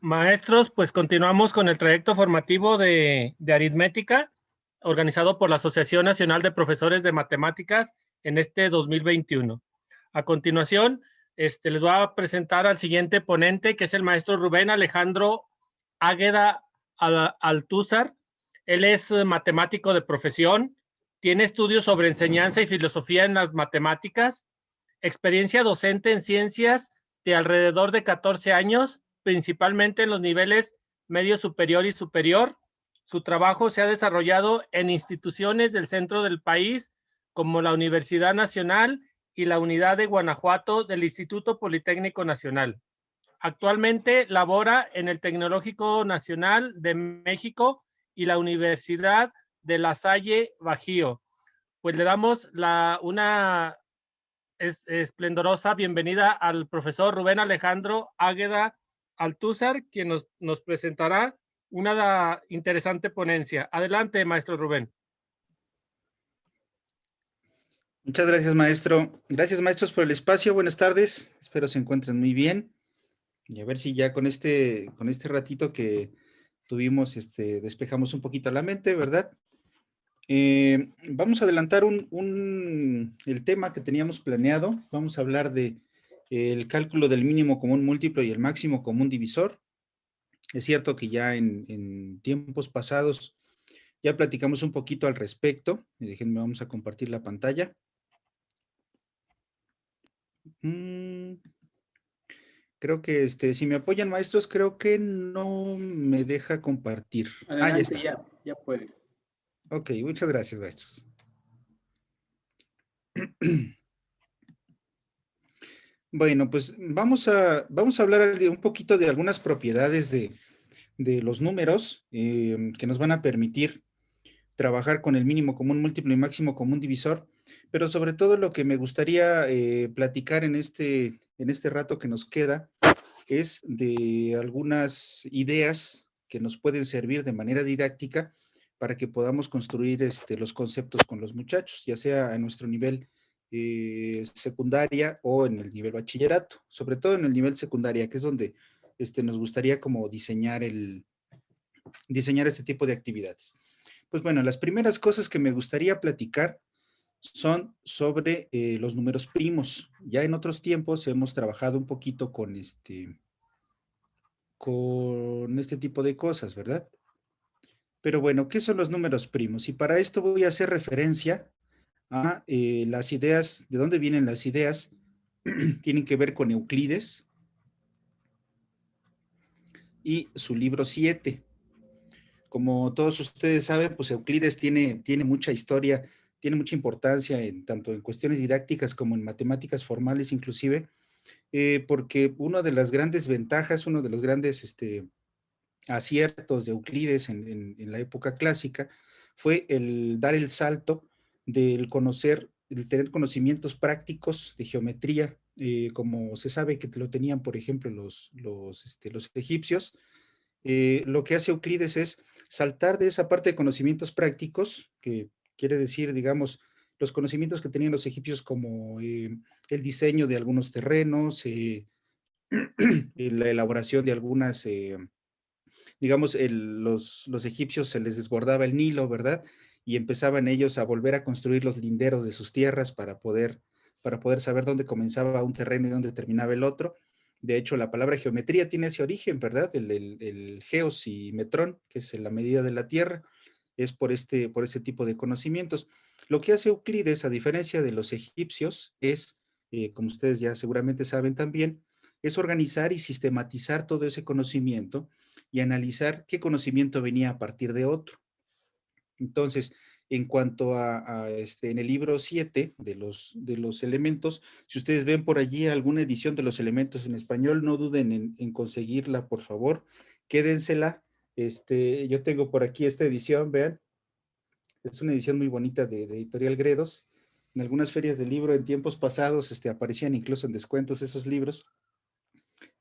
Maestros, pues continuamos con el trayecto formativo de aritmética organizado por la Asociación Nacional de Profesores de Matemáticas en este 2021. A continuación, les voy a presentar al siguiente ponente, que es el maestro Rubén Alejandro Águeda Altúzar. Él es matemático de profesión, tiene estudios sobre enseñanza y filosofía en las matemáticas, experiencia docente en ciencias de alrededor de 14 años, principalmente en los niveles medio superior y superior. Su trabajo se ha desarrollado en instituciones del centro del país, como la Universidad Nacional y la Unidad de Guanajuato del Instituto Politécnico Nacional. Actualmente labora en el Tecnológico Nacional de México y la Universidad de La Salle Bajío. Pues le damos una esplendorosa bienvenida al profesor Rubén Alejandro Águeda Altúzar, quien nos presentará una interesante ponencia. Adelante, maestro Rubén. Muchas gracias, maestro. Gracias, maestros, por el espacio. Buenas tardes. Espero se encuentren muy bien. Y a ver si ya con este ratito que tuvimos, despejamos un poquito la mente, ¿verdad? Vamos a adelantar el tema que teníamos planeado. Vamos a hablar de el cálculo del mínimo común múltiplo y el máximo común divisor. Es cierto que ya en tiempos pasados ya platicamos un poquito al respecto. Déjenme, vamos a compartir la pantalla. Creo que si me apoyan, maestros, creo que no me deja compartir. Adelante, Ya está. ya puede. Ok, muchas gracias, maestros. Bueno, pues vamos a hablar un poquito de algunas propiedades de los números que nos van a permitir trabajar con el mínimo común múltiplo y máximo común divisor, pero sobre todo lo que me gustaría platicar en este rato que nos queda es de algunas ideas que nos pueden servir de manera didáctica para que podamos construir los conceptos con los muchachos, ya sea a nuestro nivel secundaria o en el nivel bachillerato, sobre todo en el nivel secundaria, que es donde nos gustaría como diseñar este tipo de actividades. Pues bueno, las primeras cosas que me gustaría platicar son sobre los números primos. Ya en otros tiempos hemos trabajado un poquito con este tipo de cosas, ¿verdad? Pero bueno, ¿qué son los números primos? Y para esto voy a hacer referencia a las ideas, ¿de dónde vienen las ideas? Tienen que ver con Euclides y su libro 7. Como todos ustedes saben, pues Euclides tiene mucha historia, tiene mucha importancia tanto en cuestiones didácticas como en matemáticas formales inclusive, porque una de las grandes ventajas, uno de los grandes aciertos de Euclides en la época clásica fue el dar el salto del tener conocimientos prácticos de geometría, como se sabe que lo tenían, por ejemplo, los egipcios. Lo que hace Euclides es saltar de esa parte de conocimientos prácticos, que quiere decir, digamos, los conocimientos que tenían los egipcios como el diseño de algunos terrenos, la elaboración de algunas digamos, los egipcios se les desbordaba el Nilo, ¿verdad? Y empezaban ellos a volver a construir los linderos de sus tierras para poder saber dónde comenzaba un terreno y dónde terminaba el otro. De hecho, la palabra geometría tiene ese origen, ¿verdad? El geos y metrón, que es la medida de la tierra, es por ese tipo de conocimientos. Lo que hace Euclides, a diferencia de los egipcios, es, como ustedes ya seguramente saben también, es organizar y sistematizar todo ese conocimiento y analizar qué conocimiento venía a partir de otro. Entonces, en cuanto en el libro 7 de los elementos, si ustedes ven por allí alguna edición de los elementos en español, no duden en conseguirla, por favor, quédensela. Yo tengo por aquí esta edición, vean, es una edición muy bonita de Editorial Gredos. En algunas ferias de libro en tiempos pasados aparecían incluso en descuentos esos libros.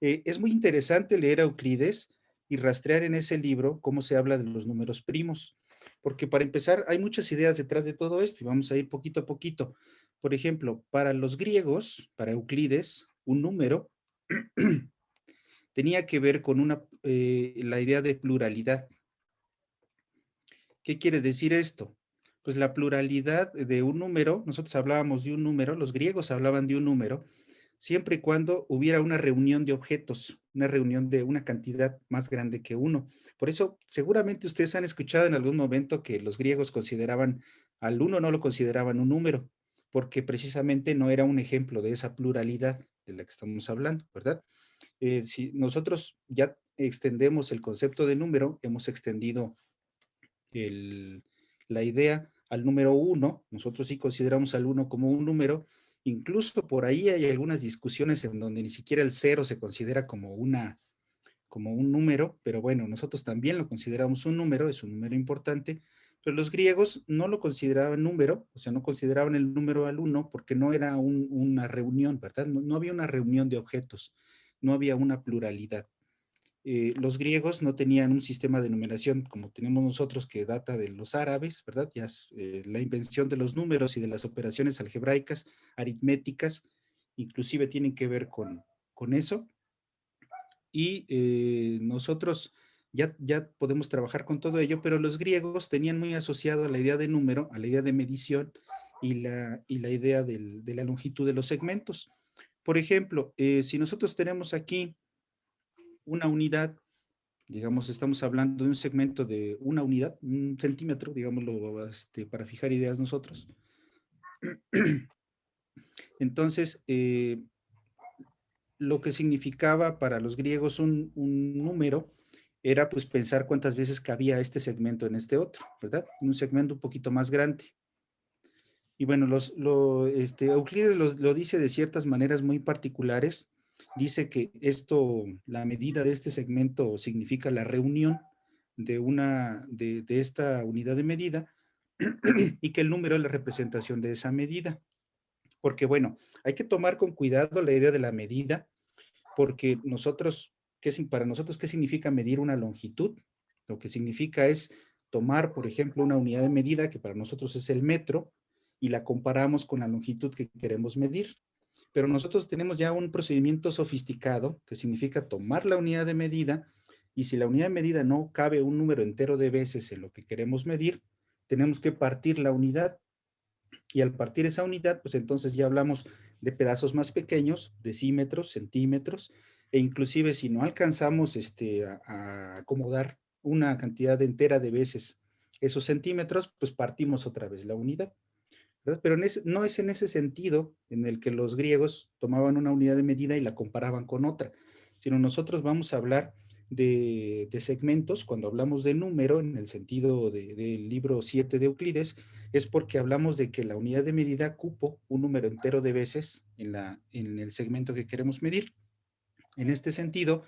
Es muy interesante leer a Euclides y rastrear en ese libro cómo se habla de los números primos, porque para empezar hay muchas ideas detrás de todo esto y vamos a ir poquito a poquito. Por ejemplo, para los griegos, para Euclides, un número tenía que ver con la idea de pluralidad. ¿Qué quiere decir esto? Pues la pluralidad de un número, nosotros hablábamos de un número, los griegos hablaban de un número, siempre y cuando hubiera una reunión de objetos, una reunión de una cantidad más grande que uno. Por eso, seguramente ustedes han escuchado en algún momento que los griegos consideraban al uno, no lo consideraban un número, porque precisamente no era un ejemplo de esa pluralidad de la que estamos hablando, ¿verdad? Si nosotros ya extendemos el concepto de número, hemos extendido la idea al número uno. Nosotros sí consideramos al uno como un número. Incluso por ahí hay algunas discusiones en donde ni siquiera el cero se considera como un número, pero bueno, nosotros también lo consideramos un número, es un número importante, pero los griegos no lo consideraban número, o sea, no consideraban el número al uno porque no era una reunión, ¿verdad? No había una reunión de objetos, no había una pluralidad. Los griegos no tenían un sistema de numeración como tenemos nosotros que data de los árabes, ¿verdad? Ya la invención de los números y de las operaciones algebraicas, aritméticas, inclusive tienen que ver con eso. Y nosotros ya podemos trabajar con todo ello, pero los griegos tenían muy asociado a la idea de número, a la idea de medición y la idea de la longitud de los segmentos. Por ejemplo, si nosotros tenemos aquí una unidad, digamos, estamos hablando de un segmento de una unidad, un centímetro, digámoslo, para fijar ideas nosotros. Entonces, lo que significaba para los griegos un número era pues pensar cuántas veces cabía este segmento en este otro, ¿verdad? En un segmento un poquito más grande. Y bueno, Euclides lo dice de ciertas maneras muy particulares. Dice que la medida de este segmento significa la reunión de esta unidad de medida y que el número es la representación de esa medida. Porque bueno, hay que tomar con cuidado la idea de la medida, porque para nosotros, ¿qué significa medir una longitud? Lo que significa es tomar, por ejemplo, una unidad de medida que para nosotros es el metro y la comparamos con la longitud que queremos medir. Pero nosotros tenemos ya un procedimiento sofisticado que significa tomar la unidad de medida y si la unidad de medida no cabe un número entero de veces en lo que queremos medir, tenemos que partir la unidad y al partir esa unidad, pues entonces ya hablamos de pedazos más pequeños, decímetros, centímetros, e inclusive si no alcanzamos a acomodar una cantidad entera de veces esos centímetros, pues partimos otra vez la unidad, ¿verdad? Pero no es en ese sentido en el que los griegos tomaban una unidad de medida y la comparaban con otra, sino nosotros vamos a hablar de segmentos, cuando hablamos de número, en el sentido del libro 7 de Euclides, es porque hablamos de que la unidad de medida cupo un número entero de veces en el segmento que queremos medir. En este sentido,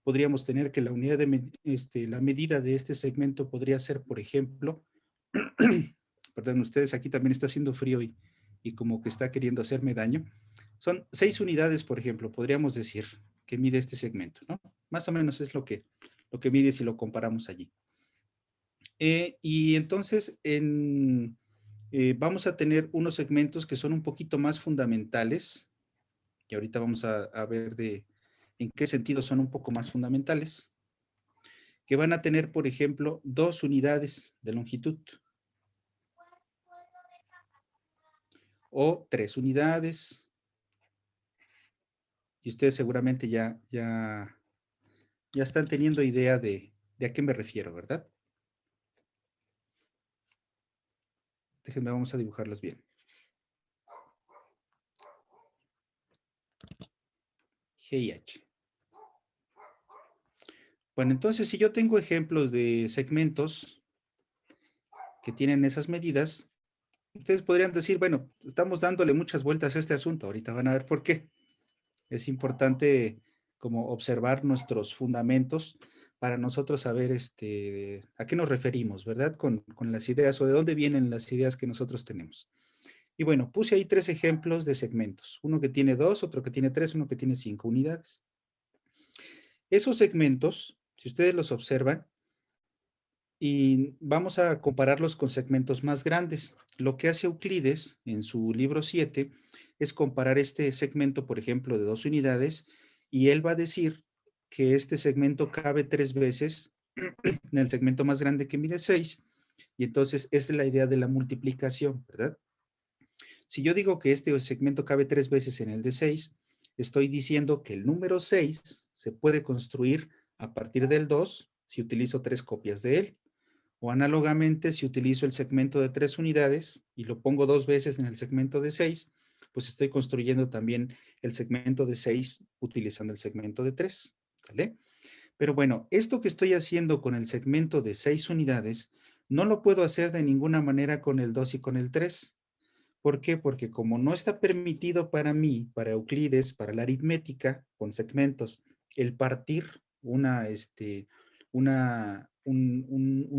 podríamos tener que la unidad la medida de este segmento podría ser, por ejemplo, perdón, ustedes aquí también está haciendo frío y como que está queriendo hacerme daño. Son 6 unidades, por ejemplo, podríamos decir, que mide este segmento, ¿no? Más o menos es lo que mide si lo comparamos allí. Y entonces, vamos a tener unos segmentos que son un poquito más fundamentales, que ahorita vamos a ver en qué sentido son un poco más fundamentales, que van a tener, por ejemplo, 2 unidades de longitud o 3 unidades. Y ustedes seguramente ya están teniendo idea de a qué me refiero, ¿verdad? Déjenme, vamos a dibujarlos bien. G y H. Bueno, entonces si yo tengo ejemplos de segmentos que tienen esas medidas, ustedes podrían decir, bueno, estamos dándole muchas vueltas a este asunto, ahorita van a ver por qué. Es importante como observar nuestros fundamentos para nosotros saber a qué nos referimos, ¿verdad? Con las ideas o de dónde vienen las ideas que nosotros tenemos. Y bueno, puse ahí 3 ejemplos de segmentos. Uno que tiene 2, otro que tiene 3, uno que tiene 5 unidades. Esos segmentos, si ustedes los observan, y vamos a compararlos con segmentos más grandes. Lo que hace Euclides en su libro 7 es comparar este segmento, por ejemplo, de 2 unidades, y él va a decir que este segmento cabe 3 veces en el segmento más grande que mide 6, y entonces esa es la idea de la multiplicación, ¿verdad? Si yo digo que este segmento cabe 3 veces en el de 6, estoy diciendo que el número 6 se puede construir a partir del 2 si utilizo 3 copias de él. O análogamente, si utilizo el segmento de 3 unidades y lo pongo 2 veces en el segmento de 6, pues estoy construyendo también el segmento de 6 utilizando el segmento de 3. ¿Vale? Pero bueno, esto que estoy haciendo con el segmento de 6 unidades, no lo puedo hacer de ninguna manera con el 2 y con el 3. ¿Por qué? Porque como no está permitido para mí, para Euclides, para la aritmética, con segmentos, el partir un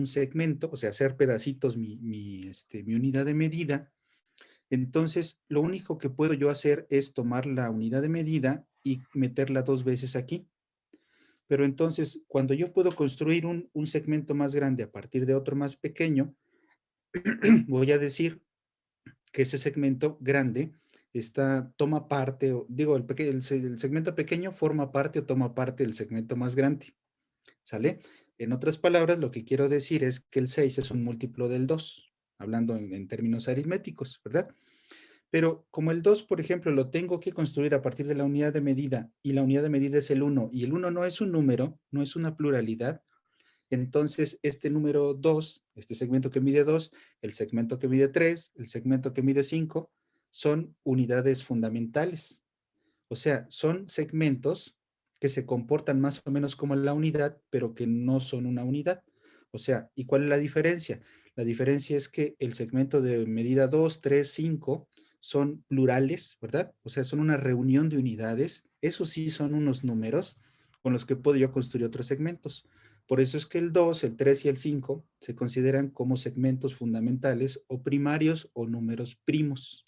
segmento, o sea, hacer pedacitos mi unidad de medida, entonces lo único que puedo yo hacer es tomar la unidad de medida y meterla 2 veces aquí. Pero entonces, cuando yo puedo construir un segmento más grande a partir de otro más pequeño, voy a decir que ese segmento grande toma parte, digo, el segmento pequeño forma parte o toma parte del segmento más grande, ¿sale? En otras palabras, lo que quiero decir es que el 6 es un múltiplo del 2, hablando en términos aritméticos, ¿verdad? Pero como el 2, por ejemplo, lo tengo que construir a partir de la unidad de medida, y la unidad de medida es el 1, y el 1 no es un número, no es una pluralidad, entonces este número 2, este segmento que mide 2, el segmento que mide 3, el segmento que mide 5, son unidades fundamentales. O sea, son segmentos que se comportan más o menos como la unidad, pero que no son una unidad. O sea, ¿y cuál es la diferencia? La diferencia es que el segmento de medida 2, 3, 5 son plurales, ¿verdad? O sea, son una reunión de unidades. Eso sí son unos números con los que puedo yo construir otros segmentos. Por eso es que el 2, el 3 y el 5 se consideran como segmentos fundamentales o primarios o números primos.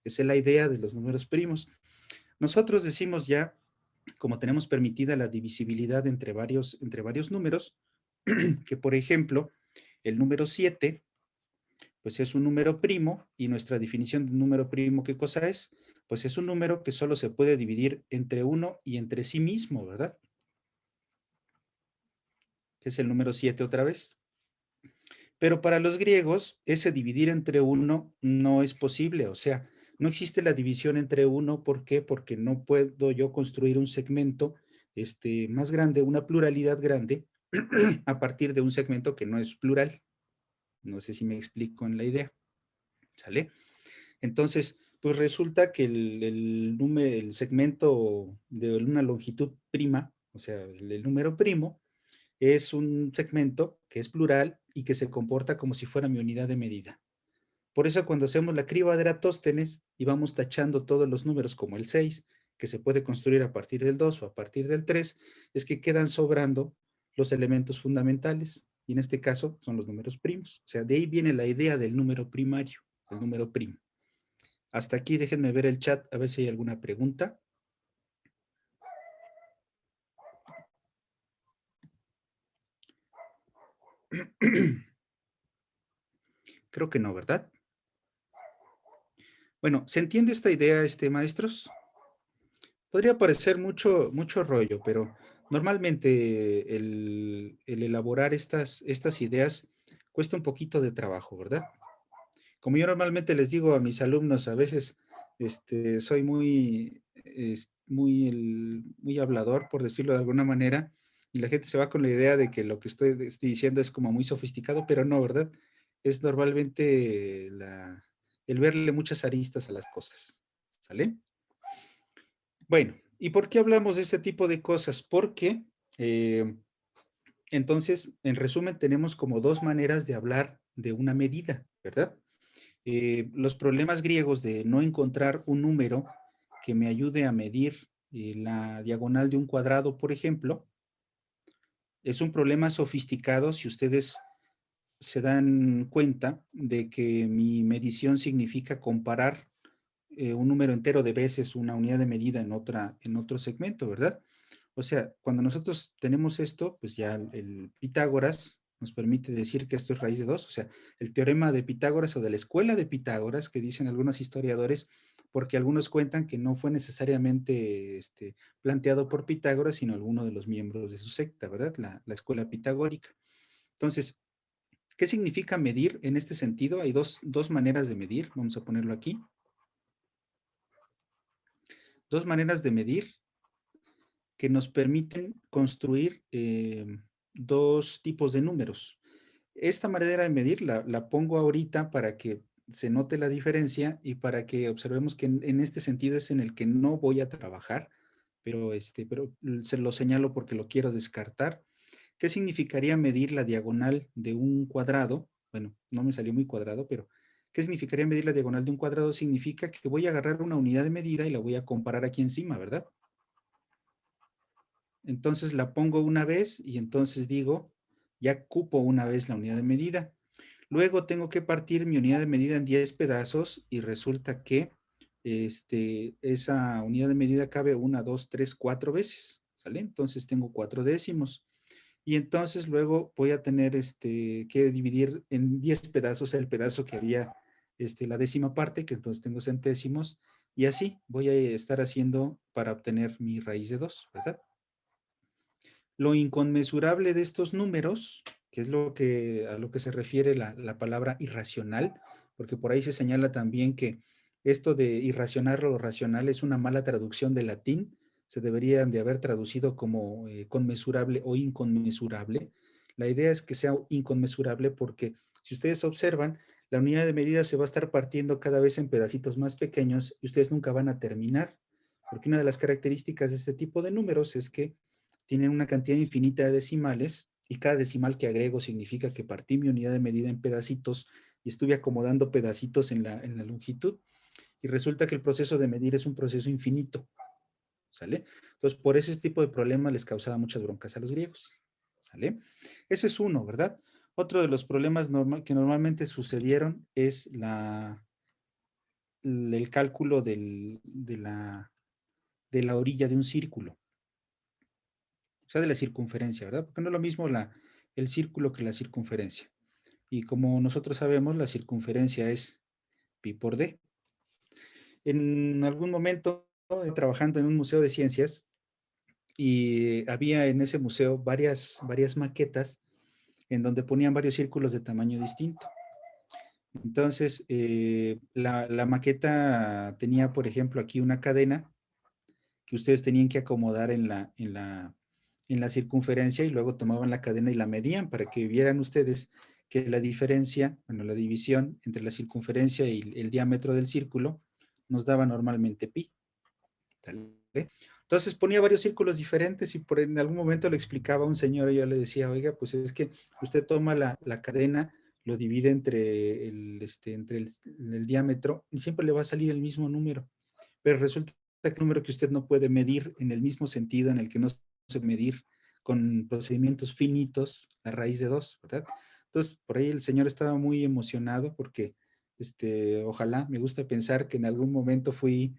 Esa es la idea de los números primos. Nosotros decimos ya, como tenemos permitida la divisibilidad entre varios números, que por ejemplo, el número 7, pues es un número primo, y nuestra definición de número primo, ¿qué cosa es? Pues es un número que solo se puede dividir entre uno y entre sí mismo, ¿verdad? Que es el número 7 otra vez. Pero para los griegos, ese dividir entre uno no es posible, o sea, no existe la división entre uno. ¿Por qué? Porque no puedo yo construir un segmento más grande, una pluralidad grande, a partir de un segmento que no es plural. No sé si me explico en la idea. ¿Sale? Entonces, pues resulta que el segmento de una longitud prima, o sea, el número primo, es un segmento que es plural y que se comporta como si fuera mi unidad de medida. Por eso cuando hacemos la criba de Eratóstenes y vamos tachando todos los números como el 6, que se puede construir a partir del 2 o a partir del 3, es que quedan sobrando los elementos fundamentales, y en este caso son los números primos. O sea, de ahí viene la idea del número primario, el número primo. Hasta aquí déjenme ver el chat a ver si hay alguna pregunta. Creo que no, ¿verdad? Bueno, ¿se entiende esta idea, maestros? Podría parecer mucho, mucho rollo, pero normalmente el elaborar estas ideas cuesta un poquito de trabajo, ¿verdad? Como yo normalmente les digo a mis alumnos, a veces soy muy hablador, por decirlo de alguna manera, y la gente se va con la idea de que lo que estoy diciendo es como muy sofisticado, pero no, ¿verdad? Es normalmente el verle muchas aristas a las cosas, ¿sale? Bueno, ¿y por qué hablamos de este tipo de cosas? Porque eh, entonces, en resumen, tenemos como dos maneras de hablar de una medida, ¿verdad? Los problemas griegos de no encontrar un número que me ayude a medir la diagonal de un cuadrado, por ejemplo, es un problema sofisticado si ustedes se dan cuenta de que mi medición significa comparar un número entero de veces una unidad de medida en otro segmento, ¿verdad? O sea, cuando nosotros tenemos esto, pues ya el Pitágoras nos permite decir que esto es raíz de 2, o sea, el teorema de Pitágoras o de la escuela de Pitágoras, que dicen algunos historiadores, porque algunos cuentan que no fue necesariamente planteado por Pitágoras, sino alguno de los miembros de su secta, ¿verdad? La escuela pitagórica. Entonces, ¿qué significa medir en este sentido? Hay dos maneras de medir, vamos a ponerlo aquí. Dos maneras de medir que nos permiten construir dos tipos de números. Esta manera de medir la pongo ahorita para que se note la diferencia y para que observemos que en este sentido es en el que no voy a trabajar, pero se lo señalo porque lo quiero descartar. ¿Qué significaría medir la diagonal de un cuadrado? Bueno, no me salió muy cuadrado, pero ¿qué significaría medir la diagonal de un cuadrado? Significa que voy a agarrar una unidad de medida y la voy a comparar aquí encima, ¿verdad? Entonces la pongo una vez y entonces digo, ya cupo una vez la unidad de medida. Luego tengo que partir mi unidad de medida en 10 pedazos y resulta que esa unidad de medida cabe 1, 2, 3, 4 veces, ¿sale? Entonces tengo 4 décimos. Y entonces luego voy a tener que dividir en 10 pedazos el pedazo que había la décima parte, que entonces tengo centésimos, y así voy a estar haciendo para obtener mi raíz de 2, ¿verdad? Lo inconmensurable de estos números, que es a lo que se refiere la palabra irracional, porque por ahí se señala también que esto de irracional o racional es una mala traducción del latín, se deberían de haber traducido como conmensurable o inconmensurable. La idea es que sea inconmensurable porque si ustedes observan, la unidad de medida se va a estar partiendo cada vez en pedacitos más pequeños y ustedes nunca van a terminar, porque una de las características de este tipo de números es que tienen una cantidad infinita de decimales y cada decimal que agrego significa que partí mi unidad de medida en pedacitos y estuve acomodando pedacitos en la longitud y resulta que el proceso de medir es un proceso infinito, ¿sale? Entonces, por ese tipo de problemas les causaba muchas broncas a los griegos, ¿sale? Ese es uno, ¿verdad? Otro de los problemas que normalmente sucedieron es el cálculo de la orilla de un círculo. O sea, de la circunferencia, ¿verdad? Porque no es lo mismo el círculo que la circunferencia. Y como nosotros sabemos, la circunferencia es pi por d. En algún momento, trabajando en un museo de ciencias, y había en ese museo varias maquetas en donde ponían varios círculos de tamaño distinto. Entonces, la maqueta tenía, por ejemplo, aquí una cadena que ustedes tenían que acomodar en la circunferencia y luego tomaban la cadena y la medían para que vieran ustedes que la diferencia, bueno, la división entre la circunferencia y el diámetro del círculo nos daba normalmente pi. ¿Vale? Entonces ponía varios círculos diferentes y en algún momento le explicaba a un señor y yo le decía, oiga, pues es que usted toma la cadena, lo divide entre el diámetro y siempre le va a salir el mismo número. Pero resulta que el número que usted no puede medir en el mismo sentido en el que no se puede medir con procedimientos finitos la raíz de 2, ¿verdad? Entonces, por ahí el señor estaba muy emocionado porque ojalá, me gusta pensar que en algún momento fui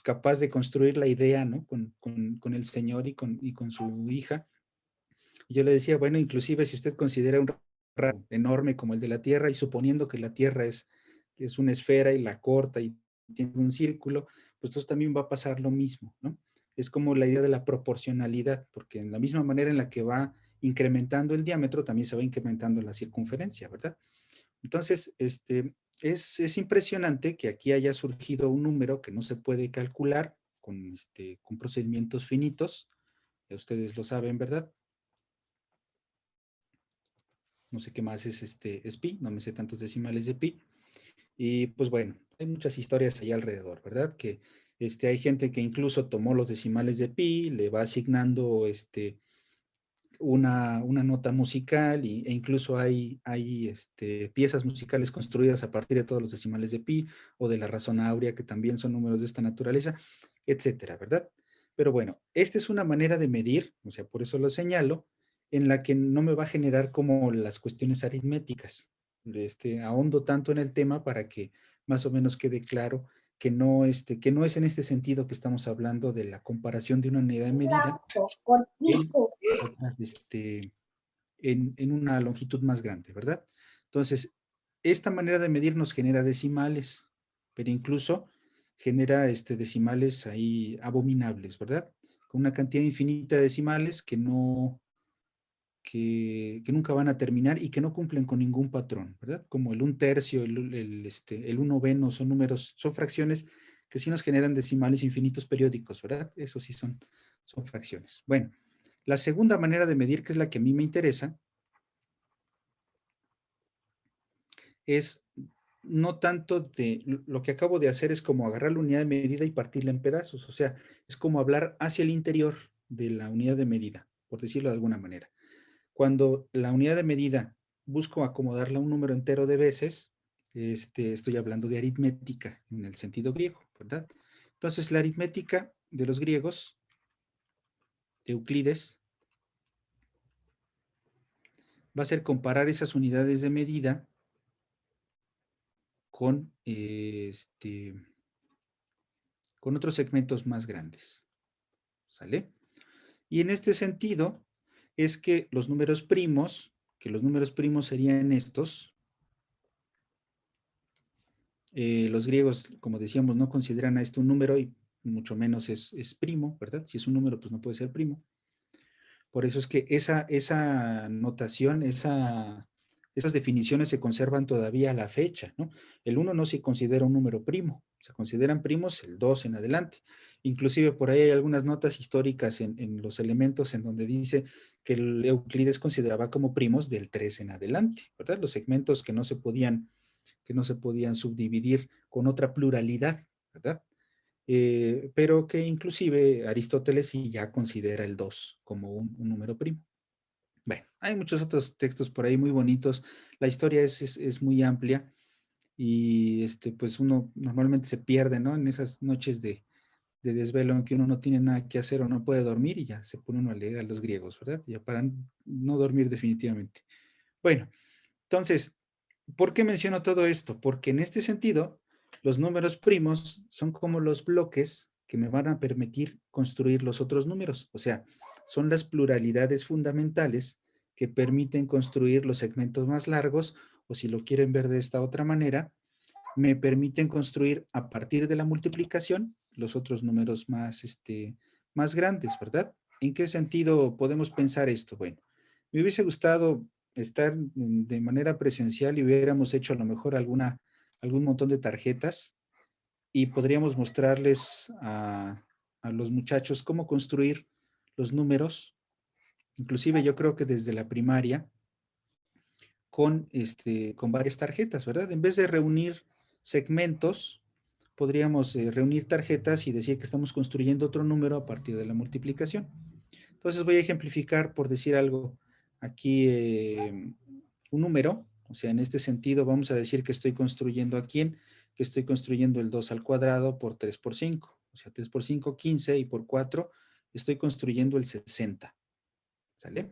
capaz de construir la idea, ¿no? Con el señor y con su hija. Y yo le decía, bueno, inclusive si usted considera un radio enorme como el de la Tierra y suponiendo que la Tierra es una esfera y la corta y tiene un círculo, pues entonces también va a pasar lo mismo, ¿no? Es como la idea de la proporcionalidad, porque en la misma manera en la que va incrementando el diámetro, también se va incrementando la circunferencia, ¿verdad? Entonces, es impresionante que aquí haya surgido un número que no se puede calcular con procedimientos finitos. Ustedes lo saben, ¿verdad? No sé qué más es pi, no me sé tantos decimales de pi. Y pues bueno, hay muchas historias ahí alrededor, ¿verdad? Que hay gente que incluso tomó los decimales de pi, le va asignando una nota musical e incluso hay piezas musicales construidas a partir de todos los decimales de pi o de la razón áurea, que también son números de esta naturaleza, etcétera, ¿verdad? Pero bueno, esta es una manera de medir, o sea, por eso lo señalo, en la que no me va a generar como las cuestiones aritméticas. Ahondo tanto en el tema para que más o menos quede claro que no es en este sentido que estamos hablando de la comparación de una unidad de medida en otras, en una longitud más grande, ¿verdad? Entonces, esta manera de medir nos genera decimales, pero incluso genera decimales ahí abominables, ¿verdad? Con una cantidad infinita de decimales que nunca van a terminar y que no cumplen con ningún patrón, ¿verdad? Como el 1/3, el 1/9 son números, son fracciones que sí nos generan decimales infinitos periódicos, ¿verdad? Eso sí son fracciones. Bueno, la segunda manera de medir, que es la que a mí me interesa, es no tanto de lo que acabo de hacer es como agarrar la unidad de medida y partirla en pedazos, o sea, es como hablar hacia el interior de la unidad de medida, por decirlo de alguna manera. Cuando la unidad de medida busco acomodarla a un número entero de veces, estoy hablando de aritmética en el sentido griego, ¿verdad? Entonces, la aritmética de los griegos, de Euclides, va a ser comparar esas unidades de medida con, con otros segmentos más grandes, ¿sale? Y en este sentido es que los números primos, serían estos. Los griegos, como decíamos, no consideran a esto un número y mucho menos es primo, ¿verdad? Si es un número, pues no puede ser primo. Por eso es que esa notación, esas definiciones se conservan todavía a la fecha, ¿no? El 1 no se considera un número primo, se consideran primos el 2 en adelante. Inclusive por ahí hay algunas notas históricas en los elementos en donde dice que el Euclides consideraba como primos del 3 en adelante, ¿verdad? Los segmentos que no se podían subdividir con otra pluralidad, ¿verdad? Pero que inclusive Aristóteles sí ya considera el 2 como un número primo. Bueno, hay muchos otros textos por ahí muy bonitos. La historia es muy amplia y pues uno normalmente se pierde, ¿no? En esas noches de desvelo en que uno no tiene nada que hacer o no puede dormir y ya se pone uno a leer a los griegos, ¿verdad? Ya para no dormir definitivamente. Bueno, entonces, ¿por qué menciono todo esto? Porque en este sentido, los números primos son como los bloques que me van a permitir construir los otros números. O sea, son las pluralidades fundamentales que permiten construir los segmentos más largos, o si lo quieren ver de esta otra manera, me permiten construir a partir de la multiplicación los otros números más grandes, ¿verdad? ¿En qué sentido podemos pensar esto? Bueno, me hubiese gustado estar de manera presencial y hubiéramos hecho a lo mejor algún montón de tarjetas y podríamos mostrarles a los muchachos cómo construir los números, inclusive yo creo que desde la primaria, con varias tarjetas, ¿verdad? En vez de reunir segmentos, podríamos reunir tarjetas y decir que estamos construyendo otro número a partir de la multiplicación. Entonces voy a ejemplificar, por decir algo, aquí un número, o sea, en este sentido vamos a decir que estoy construyendo aquí, que estoy construyendo el 2 al cuadrado por 3 por 5, o sea, 3 por 5, 15 y por 4 estoy construyendo el 60, ¿sale?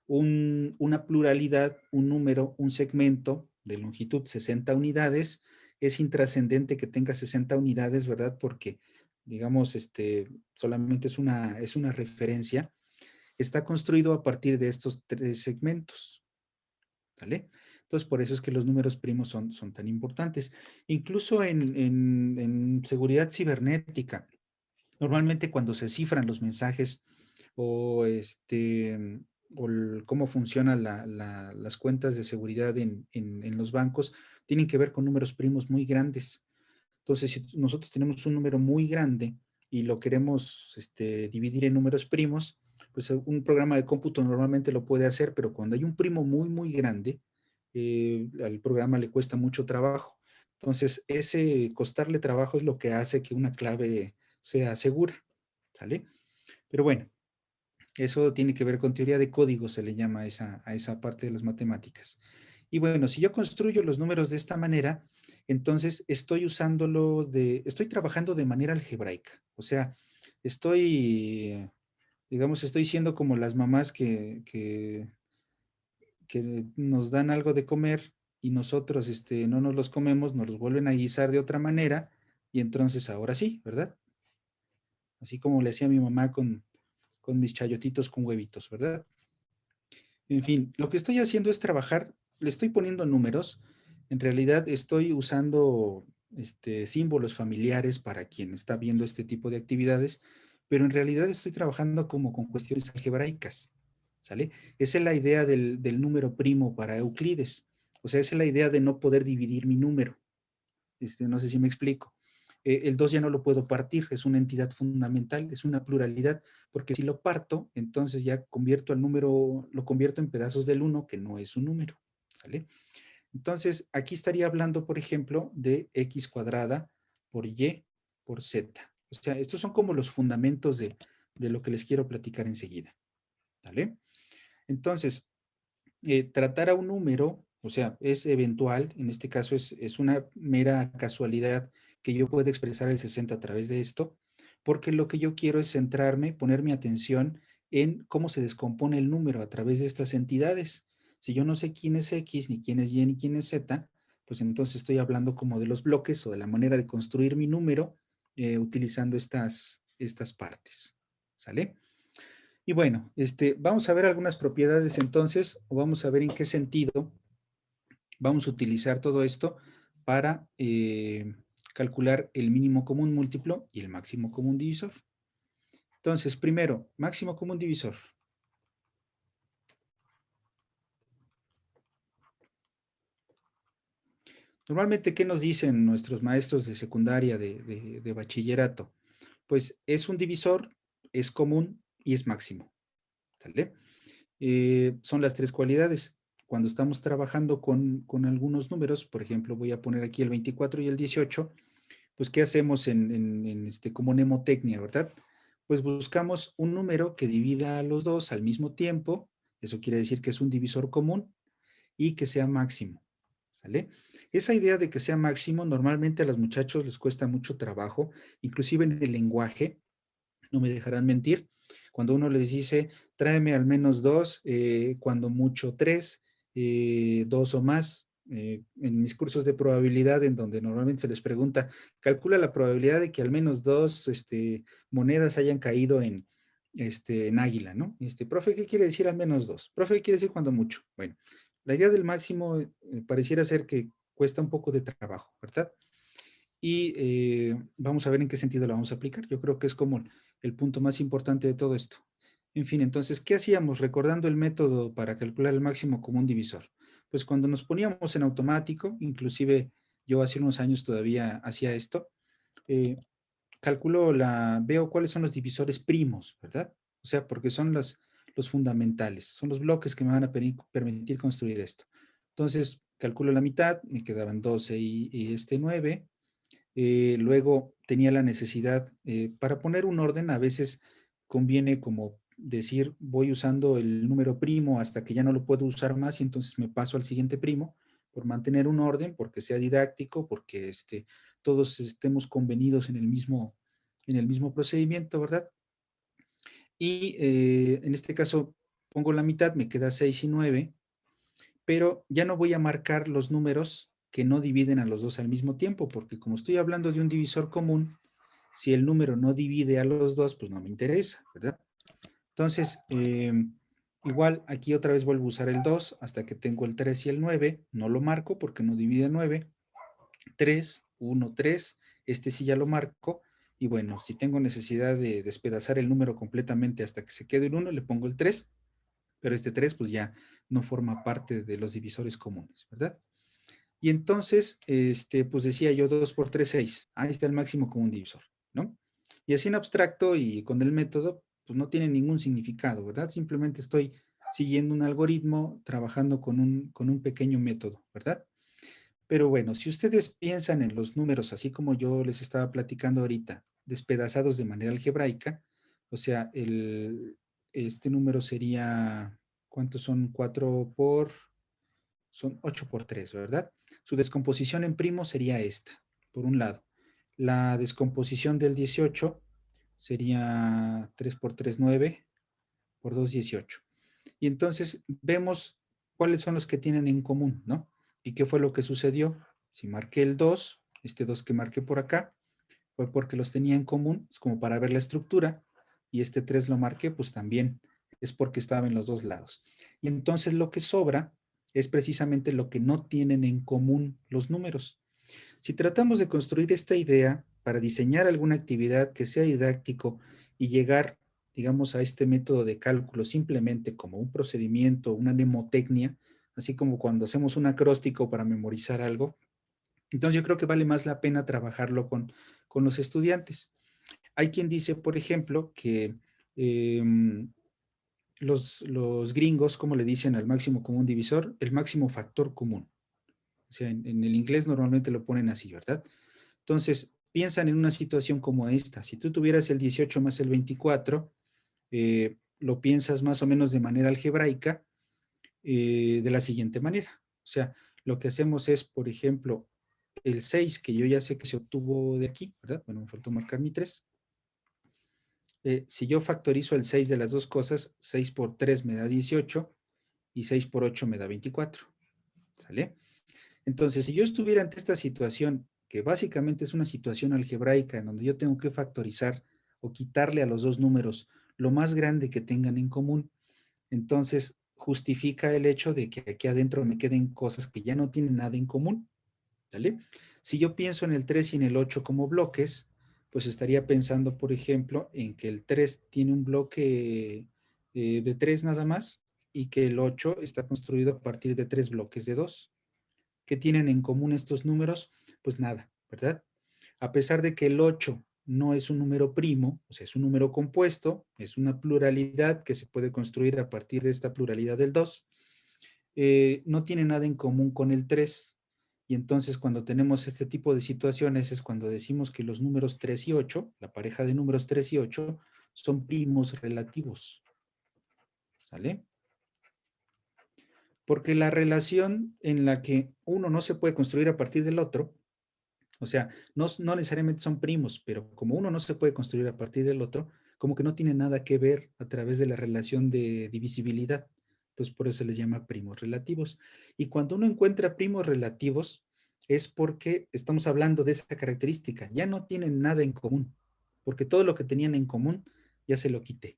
Una pluralidad, un número, un segmento de longitud 60 unidades, es intrascendente que tenga 60 unidades, ¿verdad? Porque, digamos, solamente es una referencia. Está construido a partir de estos tres segmentos, ¿vale? Entonces, por eso es que los números primos son tan importantes. Incluso en seguridad cibernética, normalmente cuando se cifran los mensajes o, cómo funcionan las cuentas de seguridad en los bancos, tienen que ver con números primos muy grandes. Entonces, si nosotros tenemos un número muy grande y lo queremos dividir en números primos, pues un programa de cómputo normalmente lo puede hacer, pero cuando hay un primo muy, muy grande, al programa le cuesta mucho trabajo. Entonces, ese costarle trabajo es lo que hace que una clave sea segura, ¿sale? Pero bueno, eso tiene que ver con teoría de código, se le llama a esa parte de las matemáticas. Y bueno, si yo construyo los números de esta manera, entonces estoy trabajando de manera algebraica. O sea, estoy siendo como las mamás que nos dan algo de comer y nosotros no nos los comemos, nos los vuelven a guisar de otra manera y entonces ahora sí, ¿verdad? Así como le hacía mi mamá con mis chayotitos con huevitos, ¿verdad? En fin, lo que estoy haciendo es trabajar, le estoy poniendo números. En realidad estoy usando símbolos familiares para quien está viendo este tipo de actividades, pero en realidad estoy trabajando como con cuestiones algebraicas, ¿sale? Esa es la idea del número primo para Euclides. O sea, esa es la idea de no poder dividir mi número. No sé si me explico. El 2 ya no lo puedo partir, es una entidad fundamental, es una pluralidad, porque si lo parto, entonces ya convierto al número, lo convierto en pedazos del uno, que no es un número, ¿sale? Entonces, aquí estaría hablando, por ejemplo, de x cuadrada por y por z. O sea, estos son como los fundamentos de lo que les quiero platicar enseguida, ¿vale? Entonces, tratar a un número, o sea, es eventual, en este caso es una mera casualidad que yo pueda expresar el 60 a través de esto, porque lo que yo quiero es centrarme, poner mi atención en cómo se descompone el número a través de estas entidades. Si yo no sé quién es X, ni quién es Y, ni quién es Z, pues entonces estoy hablando como de los bloques o de la manera de construir mi número utilizando estas partes. ¿Sale? Y bueno, vamos a ver algunas propiedades entonces, o vamos a ver en qué sentido vamos a utilizar todo esto para calcular el mínimo común múltiplo y el máximo común divisor. Entonces, primero, máximo común divisor. Normalmente, ¿qué nos dicen nuestros maestros de secundaria, de bachillerato? Pues es un divisor, es común y es máximo. ¿Sale? Son las tres cualidades. Cuando estamos trabajando con algunos números, por ejemplo, voy a poner aquí el 24 y el 18, pues ¿qué hacemos como mnemotecnia, verdad? Pues buscamos un número que divida a los dos al mismo tiempo, eso quiere decir que es un divisor común y que sea máximo, ¿sale? Esa idea de que sea máximo normalmente a los muchachos les cuesta mucho trabajo, inclusive en el lenguaje, no me dejarán mentir, cuando uno les dice, tráeme al menos dos, cuando mucho tres, dos o más. En mis cursos de probabilidad, en donde normalmente se les pregunta, calcula la probabilidad de que al menos dos monedas hayan caído en águila, ¿no? Profe, ¿qué quiere decir al menos dos? Profe, ¿qué quiere decir cuando mucho? Bueno, la idea del máximo pareciera ser que cuesta un poco de trabajo, ¿verdad? Y vamos a ver en qué sentido la vamos a aplicar. Yo creo que es como el punto más importante de todo esto. En fin, entonces, ¿qué hacíamos recordando el método para calcular el máximo común divisor? Pues cuando nos poníamos en automático, inclusive yo hace unos años todavía hacía esto, eh, veo cuáles son los divisores primos, ¿verdad? O sea, porque son los fundamentales, son los bloques que me van a permitir construir esto. Entonces, calculo la mitad, me quedaban 12 y 9. Luego tenía la necesidad, para poner un orden, a veces conviene como decir, voy usando el número primo hasta que ya no lo puedo usar más y entonces me paso al siguiente primo por mantener un orden, porque sea didáctico, porque todos estemos convenidos en el mismo procedimiento, ¿verdad? Y en este caso pongo la mitad, me queda 6 y 9, pero ya no voy a marcar los números que no dividen a los dos al mismo tiempo, porque como estoy hablando de un divisor común, si el número no divide a los dos, pues no me interesa, ¿verdad? Entonces, igual aquí otra vez vuelvo a usar el 2 hasta que tengo el 3 y el 9, no lo marco porque no divide 9, 3, 1, 3, sí ya lo marco, y bueno, si tengo necesidad de despedazar el número completamente hasta que se quede el 1, le pongo el 3, pero este 3 pues ya no forma parte de los divisores comunes, ¿verdad? Y entonces, pues decía yo 2 por 3, 6. Ahí está el máximo común divisor, ¿no? Y así en abstracto y con el método, pues no tiene ningún significado, ¿verdad? Simplemente estoy siguiendo un algoritmo, trabajando con un pequeño método, ¿verdad? Pero bueno, si ustedes piensan en los números, así como yo les estaba platicando ahorita, despedazados de manera algebraica, o sea, este número sería, ¿cuántos son? 4 por son 8 por 3, ¿verdad? Su descomposición en primo sería esta, por un lado. La descomposición del 18 sería 3 por 3, 9, por 2, 18. Y entonces vemos cuáles son los que tienen en común, ¿no? ¿Y qué fue lo que sucedió? Si marqué el 2, este 2 que marqué por acá, fue porque los tenía en común, es como para ver la estructura, y este 3 lo marqué, pues también es porque estaba en los dos lados. Y entonces lo que sobra es precisamente lo que no tienen en común los números. Si tratamos de construir esta idea para diseñar alguna actividad que sea didáctico y llegar, digamos, a este método de cálculo simplemente como un procedimiento, una mnemotecnia, así como cuando hacemos un acróstico para memorizar algo, entonces yo creo que vale más la pena trabajarlo con los estudiantes. Hay quien dice, por ejemplo, que eh, los gringos, como le dicen al máximo común divisor, el máximo factor común. O sea, en el inglés normalmente lo ponen así, ¿verdad? Entonces, piensan en una situación como esta. Si tú tuvieras el 18 más el 24, lo piensas más o menos de manera algebraica, de la siguiente manera. O sea, lo que hacemos es, por ejemplo, el 6, que yo ya sé que se obtuvo de aquí, ¿verdad? Bueno, me faltó marcar mi 3. Si yo factorizo el 6 de las dos cosas, 6 por 3 me da 18 y 6 por 8 me da 24. ¿Sale? Entonces, si yo estuviera ante esta situación, que básicamente es una situación algebraica en donde yo tengo que factorizar o quitarle a los dos números lo más grande que tengan en común, entonces justifica el hecho de que aquí adentro me queden cosas que ya no tienen nada en común. ¿Vale? Si yo pienso en el 3 y en el 8 como bloques, pues estaría pensando, por ejemplo, en que el 3 tiene un bloque de 3 nada más y que el 8 está construido a partir de 3 bloques de 2. ¿Qué tienen en común estos números? Pues nada, ¿verdad? A pesar de que el 8 no es un número primo, o sea, es un número compuesto, es una pluralidad que se puede construir a partir de esta pluralidad del 2, no tiene nada en común con el 3. Y entonces cuando tenemos este tipo de situaciones es cuando decimos que los números 3 y 8, la pareja de números 3 y 8, son primos relativos. ¿Sale? Porque la relación en la que uno no se puede construir a partir del otro, o sea, no necesariamente son primos, pero como uno no se puede construir a partir del otro, como que no tiene nada que ver a través de la relación de divisibilidad. Entonces, por eso se les llama primos relativos. Y cuando uno encuentra primos relativos, es porque estamos hablando de esa característica. Ya no tienen nada en común, porque todo lo que tenían en común ya se lo quité.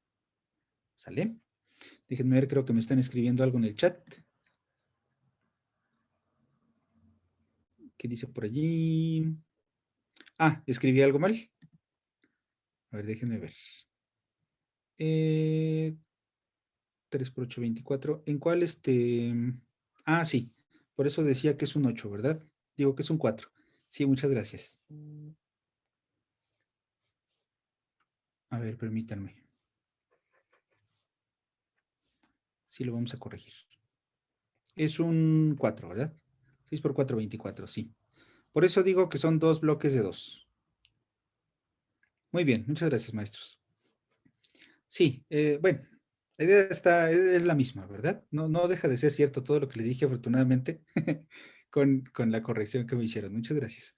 ¿Sale? Déjenme ver, creo que me están escribiendo algo en el chat. ¿Qué dice por allí? Ah, escribí algo mal. A ver, déjenme ver. 3 por 8, 24. ¿En cuál este? Ah, sí. Por eso decía que es un 8, ¿verdad? Digo que es un 4. Sí, muchas gracias. A ver, permítanme. Sí, lo vamos a corregir. Es un 4, ¿verdad? 6 por 4, 24, sí. Por eso digo que son dos bloques de 2. Muy bien, muchas gracias, maestros. Sí, bueno, la idea es la misma, ¿verdad? No deja de ser cierto todo lo que les dije, afortunadamente, con la corrección que me hicieron. Muchas gracias.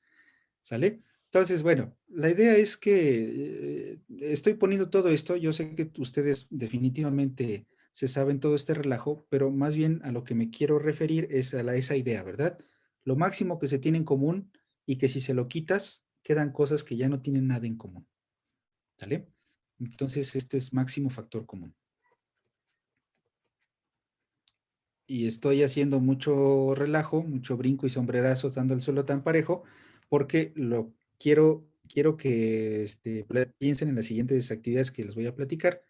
¿Sale? Entonces, bueno, la idea es que estoy poniendo todo esto. Yo sé que ustedes definitivamente se saben todo este relajo, pero más bien a lo que me quiero referir es a esa idea, ¿verdad? Lo máximo que se tiene en común y que si se lo quitas, quedan cosas que ya no tienen nada en común. ¿Sale? Entonces, este es máximo factor común. Y estoy haciendo mucho relajo, mucho brinco y sombrerazo dando el suelo tan parejo, porque quiero que piensen en las siguientes actividades que les voy a platicar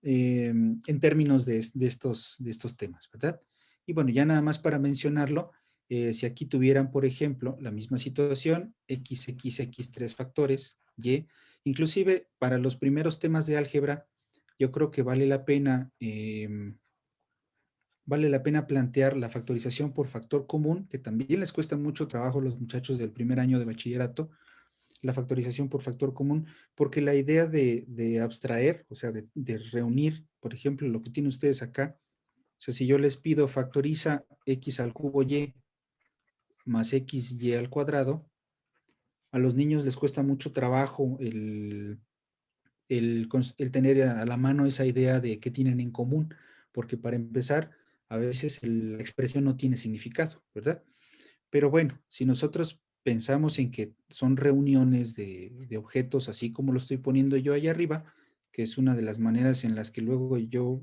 en términos de estos temas, ¿verdad? Y bueno, ya nada más para mencionarlo, si aquí tuvieran, por ejemplo, la misma situación, x, 3 factores, y, inclusive para los primeros temas de álgebra, yo creo que vale la pena plantear la factorización por factor común, que también les cuesta mucho trabajo a los muchachos del primer año de bachillerato, la factorización por factor común, porque la idea de abstraer, o sea, de reunir, por ejemplo, lo que tienen ustedes acá, o sea, si yo les pido factoriza x al cubo y más xy al cuadrado, a los niños les cuesta mucho trabajo el tener a la mano esa idea de qué tienen en común, porque para empezar, a veces la expresión no tiene significado, ¿verdad? Pero bueno, si nosotros pensamos en que son reuniones de objetos, así como lo estoy poniendo yo allá arriba, que es una de las maneras en las que luego yo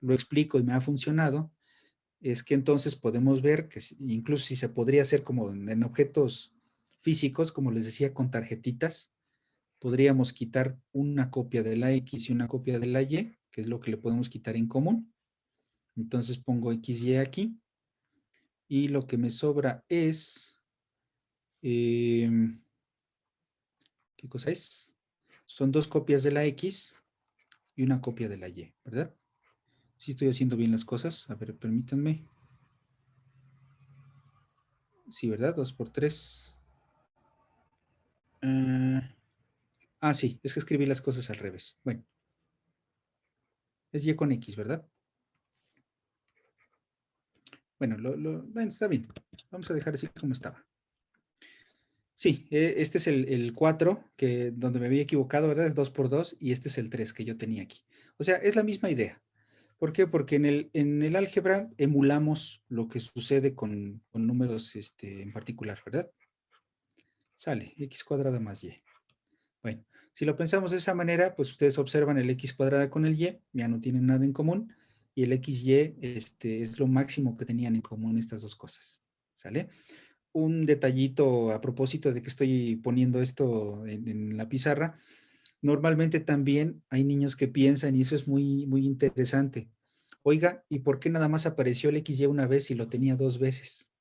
lo explico y me ha funcionado, es que entonces podemos ver que incluso si se podría hacer como en objetos físicos, como les decía, con tarjetitas, podríamos quitar una copia de la X y una copia de la Y, que es lo que le podemos quitar en común. Entonces pongo XY aquí y lo que me sobra es, ¿qué cosa es? Son dos copias de la X y una copia de la Y, ¿verdad? Sí estoy haciendo bien las cosas. A ver, permítanme. Sí, ¿verdad? 2 por 3. Sí, es que escribí las cosas al revés. Bueno, es Y con X, ¿verdad? Bueno, bueno, está bien. Vamos a dejar así como estaba. Sí, este es el 4, donde me había equivocado, ¿verdad? Es 2 por 2 y este es el 3 que yo tenía aquí. O sea, es la misma idea. ¿Por qué? Porque en el álgebra emulamos lo que sucede con números en particular, ¿verdad? Sale, x cuadrada más y. Bueno, si lo pensamos de esa manera, pues ustedes observan el x cuadrada con el y, ya no tienen nada en común, y el xy es lo máximo que tenían en común estas dos cosas. ¿Sale? Un detallito a propósito de que estoy poniendo esto en la pizarra. Normalmente también hay niños que piensan, y eso es muy, muy interesante. Oiga, ¿y por qué nada más apareció el XY una vez y lo tenía dos veces?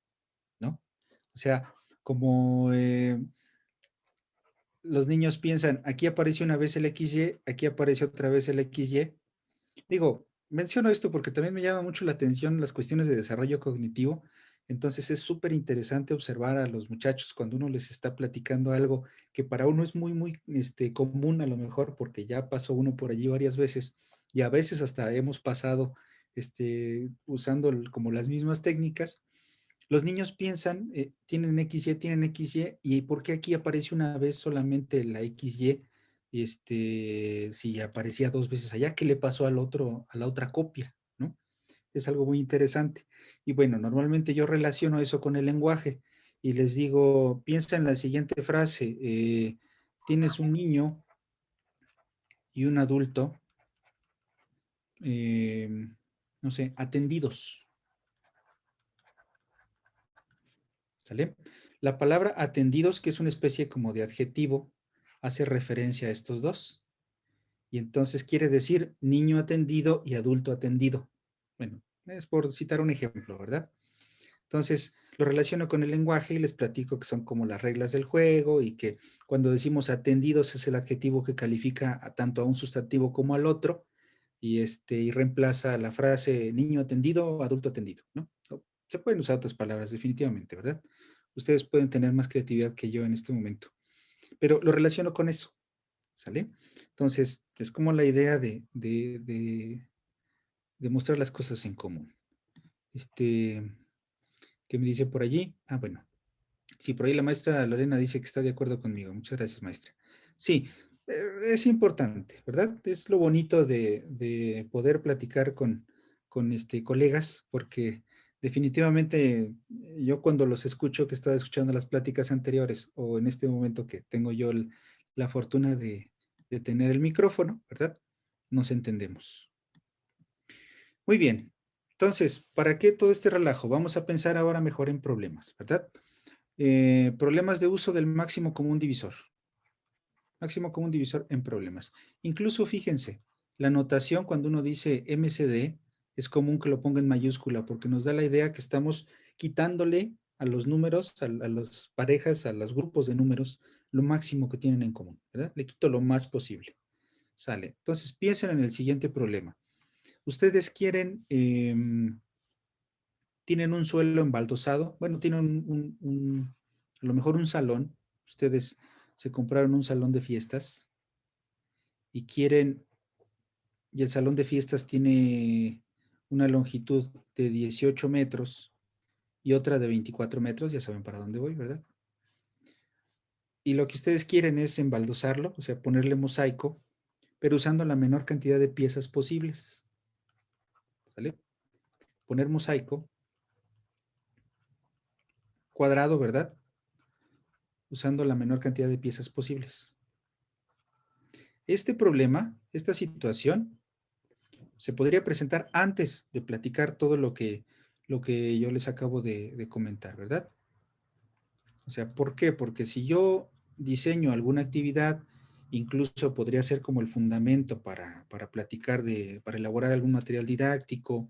¿No? O sea, como los niños piensan, aquí apareció una vez el XY, aquí apareció otra vez el XY. Digo, menciono esto porque también me llama mucho la atención las cuestiones de desarrollo cognitivo. Entonces es súper interesante observar a los muchachos cuando uno les está platicando algo que para uno es muy, muy común a lo mejor porque ya pasó uno por allí varias veces y a veces hasta hemos pasado usando como las mismas técnicas. Los niños piensan, tienen XY, ¿y por qué aquí aparece una vez solamente la XY? Si aparecía dos veces allá, ¿qué le pasó a la otra copia? ¿No? Es algo muy interesante. Y bueno, normalmente yo relaciono eso con el lenguaje y les digo, piensa en la siguiente frase, tienes un niño y un adulto, eh, no sé, atendidos. ¿Sale? La palabra atendidos, que es una especie como de adjetivo, hace referencia a estos dos. Y entonces quiere decir niño atendido y adulto atendido. Bueno, es por citar un ejemplo, ¿verdad? Entonces, lo relaciono con el lenguaje y les platico que son como las reglas del juego y que cuando decimos atendidos es el adjetivo que califica tanto a un sustantivo como al otro y reemplaza la frase niño atendido, adulto atendido, ¿no? Se pueden usar otras palabras definitivamente, ¿verdad? Ustedes pueden tener más creatividad que yo en este momento, pero lo relaciono con eso, ¿sale? Entonces, es como la idea de mostrar las cosas en común. ¿Qué me dice por allí? Bueno, sí, por ahí la maestra Lorena dice que está de acuerdo conmigo. Muchas gracias, maestra. Sí, es importante, ¿verdad? Es lo bonito de poder platicar con colegas, porque definitivamente yo cuando los escucho, que estaba escuchando las pláticas anteriores, o en este momento que tengo yo la fortuna de tener el micrófono, ¿verdad? Nos entendemos. Muy bien. Entonces, ¿para qué todo este relajo? Vamos a pensar ahora mejor en problemas, ¿verdad? Problemas de uso del máximo común divisor. Máximo común divisor en problemas. Incluso fíjense, la notación cuando uno dice MCD es común que lo ponga en mayúscula porque nos da la idea que estamos quitándole a los números, a las parejas, a los grupos de números, lo máximo que tienen en común, ¿verdad? Le quito lo más posible. Sale. Entonces piensen en el siguiente problema. Ustedes tienen un suelo embaldosado, bueno, tienen a lo mejor un salón, ustedes se compraron un salón de fiestas y y el salón de fiestas tiene una longitud de 18 metros y otra de 24 metros, ya saben para dónde voy, ¿verdad? Y lo que ustedes quieren es embaldosarlo, o sea, ponerle mosaico, pero usando la menor cantidad de piezas posibles, ¿sale? Poner mosaico cuadrado, ¿verdad? Usando la menor cantidad de piezas posibles. Este problema, esta situación, se podría presentar antes de platicar todo lo que yo les acabo de comentar, ¿verdad? O sea, ¿por qué? Porque si yo diseño alguna actividad, incluso podría ser como el fundamento para platicar para elaborar algún material didáctico,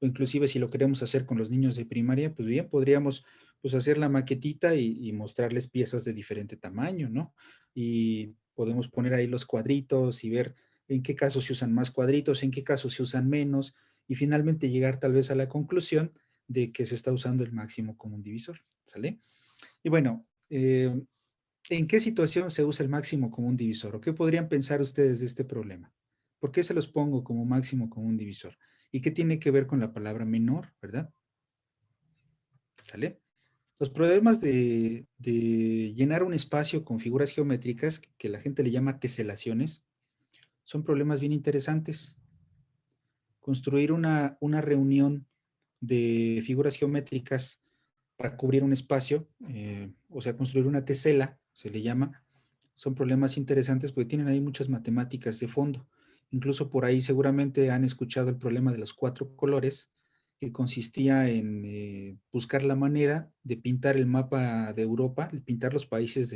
o inclusive si lo queremos hacer con los niños de primaria, pues bien, podríamos pues hacer la maquetita y mostrarles piezas de diferente tamaño, ¿no? Y podemos poner ahí los cuadritos y ver en qué casos se usan más cuadritos, en qué casos se usan menos, y finalmente llegar tal vez a la conclusión de que se está usando el máximo común divisor, ¿sale? Y bueno, ¿en qué situación se usa el máximo común divisor? ¿O qué podrían pensar ustedes de este problema? ¿Por qué se los pongo como máximo común divisor? ¿Y qué tiene que ver con la palabra menor, verdad? ¿Sale? Los problemas de llenar un espacio con figuras geométricas, que la gente le llama teselaciones, son problemas bien interesantes. Construir una reunión de figuras geométricas para cubrir un espacio, o sea, construir una tesela, se le llama, son problemas interesantes porque tienen ahí muchas matemáticas de fondo. Incluso por ahí seguramente han escuchado el problema de los 4 colores, que consistía en buscar la manera de pintar el mapa de Europa, pintar los países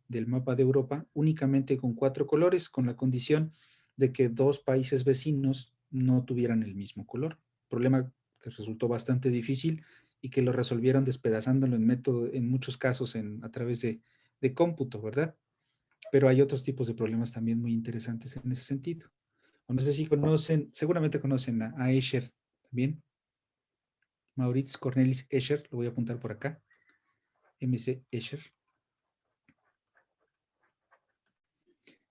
del mapa de Europa únicamente con 4 colores, con la condición de que 2 países vecinos no tuvieran el mismo color. Problema que resultó bastante difícil y que lo resolvieron despedazándolo en muchos casos a través de cómputo, ¿verdad? Pero hay otros tipos de problemas también muy interesantes en ese sentido. O no sé si conocen, seguramente conocen a Escher también. Maurits Cornelis Escher, lo voy a apuntar por acá. MC Escher.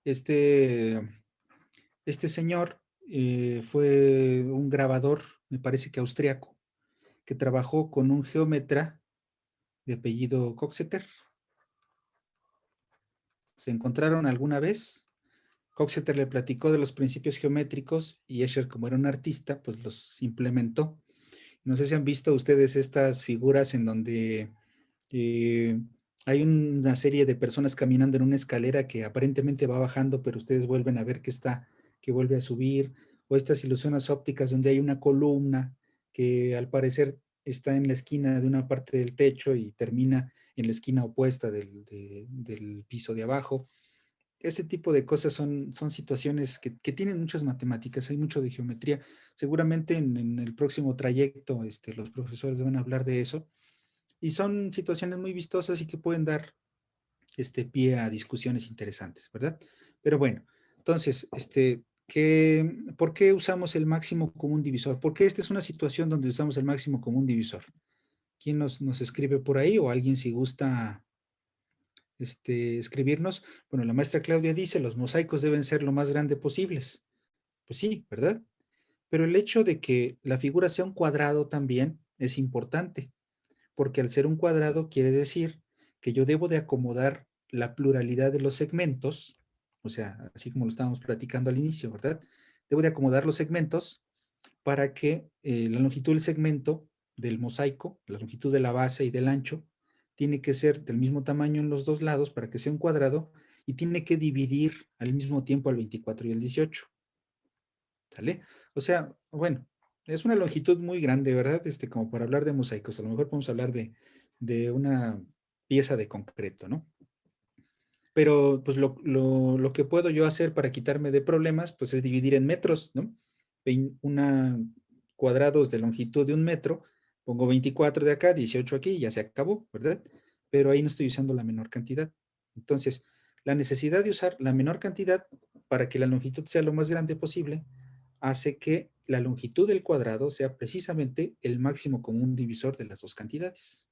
Este, este señor fue un grabador, me parece que austriaco, que trabajó con un geómetra de apellido Coxeter. Se encontraron alguna vez. Coxeter le platicó de los principios geométricos y Escher, como era un artista, pues los implementó. No sé si han visto ustedes estas figuras en donde eh, hay una serie de personas caminando en una escalera que aparentemente va bajando, pero ustedes vuelven a ver que vuelve a subir, o estas ilusiones ópticas donde hay una columna que al parecer está en la esquina de una parte del techo y termina en la esquina opuesta del piso de abajo. Ese tipo de cosas son situaciones que tienen muchas matemáticas, hay mucho de geometría. Seguramente en el próximo trayecto los profesores van a hablar de eso. Y son situaciones muy vistosas y que pueden dar pie a discusiones interesantes, ¿verdad? Pero bueno, entonces, ¿por qué usamos el máximo común divisor? ¿Por qué esta es una situación donde usamos el máximo común divisor? ¿Quién nos escribe por ahí o alguien si gusta escribirnos? Bueno, la maestra Claudia dice, los mosaicos deben ser lo más grande posibles. Pues sí, ¿verdad? Pero el hecho de que la figura sea un cuadrado también es importante, porque al ser un cuadrado quiere decir que yo debo de acomodar la pluralidad de los segmentos, o sea, así como lo estábamos platicando al inicio, ¿verdad? Debo de acomodar los segmentos para que la longitud del segmento del mosaico, la longitud de la base y del ancho, tiene que ser del mismo tamaño en los dos lados para que sea un cuadrado y tiene que dividir al mismo tiempo al 24 y el 18. ¿Sale? O sea, bueno, es una longitud muy grande, ¿verdad? Como para hablar de mosaicos. A lo mejor podemos hablar de una pieza de concreto, ¿no? Pero pues lo que puedo yo hacer para quitarme de problemas, pues es dividir en metros, ¿no? Una cuadrados de longitud de 1 metro, pongo 24 de acá, 18 aquí y ya se acabó, ¿verdad? Pero ahí no estoy usando la menor cantidad. Entonces, la necesidad de usar la menor cantidad para que la longitud sea lo más grande posible hace que la longitud del cuadrado sea precisamente el máximo común divisor de las dos cantidades.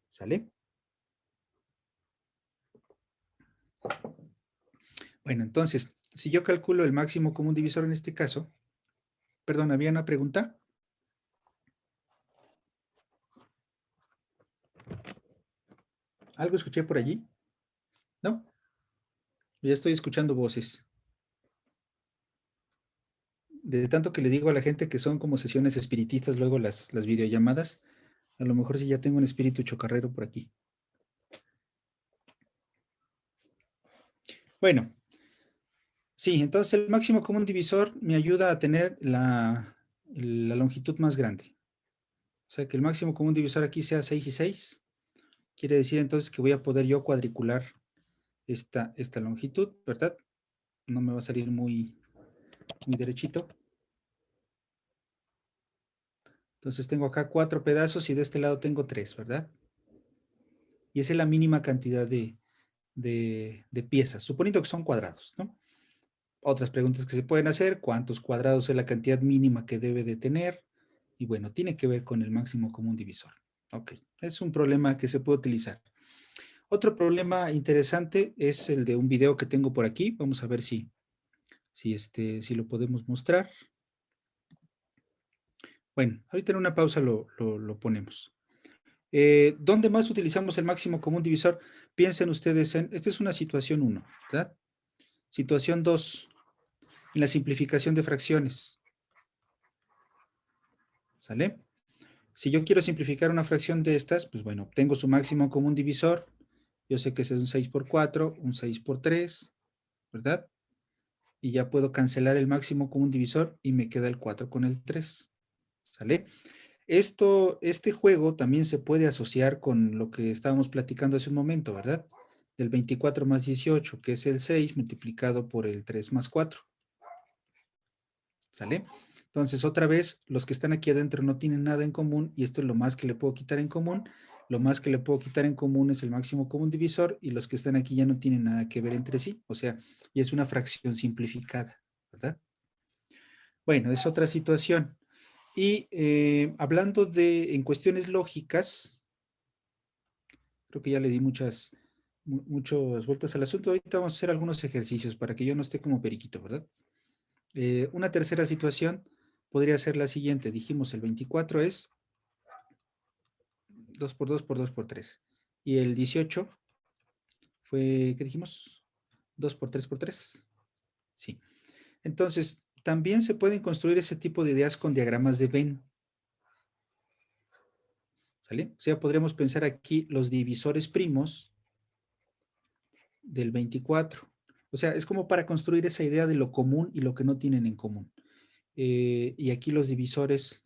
¿Sale? Bueno, entonces, si yo calculo el máximo común divisor en este caso, perdón, ¿había una pregunta? ¿Algo escuché por allí? ¿No? Ya estoy escuchando voces. De tanto que le digo a la gente que son como sesiones espiritistas, luego las videollamadas, a lo mejor sí ya tengo un espíritu chocarrero por aquí. Bueno, Sí, entonces el máximo común divisor me ayuda a tener la longitud más grande. O sea, que el máximo común divisor aquí sea 6 y 6. Quiere decir entonces que voy a poder yo cuadricular esta longitud, ¿verdad? No me va a salir muy derechito. Entonces tengo acá 4 pedazos y de este lado tengo 3, ¿verdad? Y esa es la mínima cantidad de piezas, suponiendo que son cuadrados, ¿no? Otras preguntas que se pueden hacer: ¿cuántos cuadrados es la cantidad mínima que debe de tener? Y bueno, tiene que ver con el máximo común divisor. Ok, es un problema que se puede utilizar. Otro problema interesante es el de un video que tengo por aquí. Vamos a ver si lo podemos mostrar. Bueno, ahorita en una pausa lo ponemos. ¿Dónde más utilizamos el máximo común divisor? Piensen ustedes esta es una situación 1, ¿verdad? Situación 2, en la simplificación de fracciones. ¿Sale? Si yo quiero simplificar una fracción de estas, pues bueno, obtengo su máximo común divisor. Yo sé que ese es un 6 por 4, un 6 por 3, ¿verdad? Y ya puedo cancelar el máximo común divisor y me queda el 4 con el 3. ¿Sale? Este juego también se puede asociar con lo que estábamos platicando hace un momento, ¿verdad? Del 24 más 18, que es el 6 multiplicado por el 3 más 4. ¿Sale? Entonces, otra vez, los que están aquí adentro no tienen nada en común y esto es lo más que le puedo quitar en común. Lo más que le puedo quitar en común es el máximo común divisor y los que están aquí ya no tienen nada que ver entre sí. O sea, y es una fracción simplificada, ¿verdad? Bueno, es otra situación. Y hablando en cuestiones lógicas, creo que ya le di muchas vueltas al asunto. Ahorita vamos a hacer algunos ejercicios para que yo no esté como periquito, ¿verdad? Una tercera situación podría ser la siguiente. Dijimos el 24 es 2 por 2 por 2 por 3. Y el 18 fue, ¿qué dijimos? 2 por 3 por 3. Sí. Entonces, también se pueden construir ese tipo de ideas con diagramas de Venn. ¿Sale? O sea, podríamos pensar aquí los divisores primos del 24. O sea, es como para construir esa idea de lo común y lo que no tienen en común. Y aquí los divisores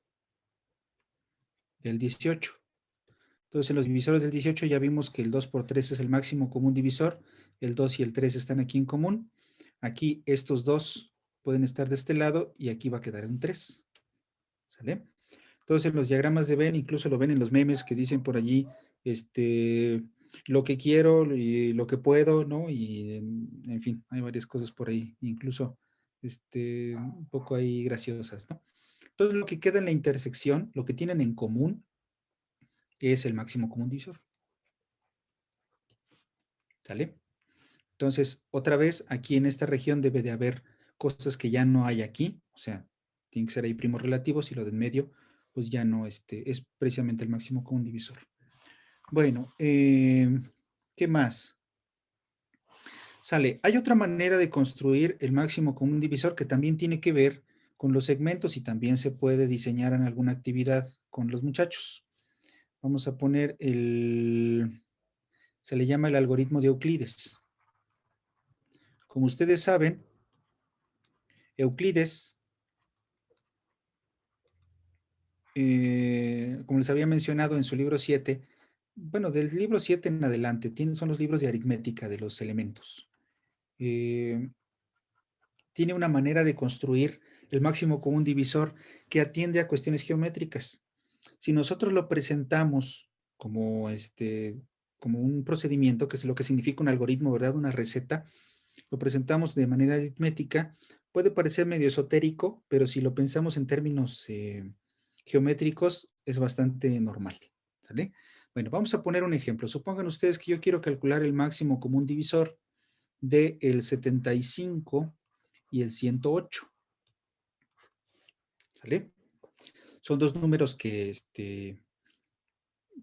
del 18. Entonces, en los divisores del 18 ya vimos que el 2 por 3 es el máximo común divisor. El 2 y el 3 están aquí en común. Aquí estos dos pueden estar de este lado y aquí va a quedar un 3. ¿Sale? Entonces, en los diagramas de Venn, incluso lo ven en los memes que dicen por allí, lo que quiero y lo que puedo, ¿no? Y en fin, hay varias cosas por ahí, incluso un poco ahí graciosas, ¿no? Entonces, lo que queda en la intersección, lo que tienen en común, es el máximo común divisor. ¿Sale? Entonces, otra vez, aquí en esta región debe de haber cosas que ya no hay aquí, o sea, tienen que ser ahí primos relativos y lo de en medio, pues ya no, es precisamente el máximo común divisor. Bueno, ¿qué más? Sale, hay otra manera de construir el máximo común divisor que también tiene que ver con los segmentos y también se puede diseñar en alguna actividad con los muchachos. Vamos a poner se le llama el algoritmo de Euclides. Como ustedes saben, Euclides, como les había mencionado en su libro 7, bueno, del libro 7 en adelante, son los libros de aritmética de los elementos. Tiene una manera de construir el máximo común divisor que atiende a cuestiones geométricas. Si nosotros lo presentamos como, como un procedimiento, que es lo que significa un algoritmo, ¿verdad? Una receta, lo presentamos de manera aritmética, puede parecer medio esotérico, pero si lo pensamos en términos geométricos, es bastante normal. ¿Sale? Bueno, vamos a poner un ejemplo. Supongan ustedes que yo quiero calcular el máximo común divisor del 75 y el 108. ¿Sale? Son dos números que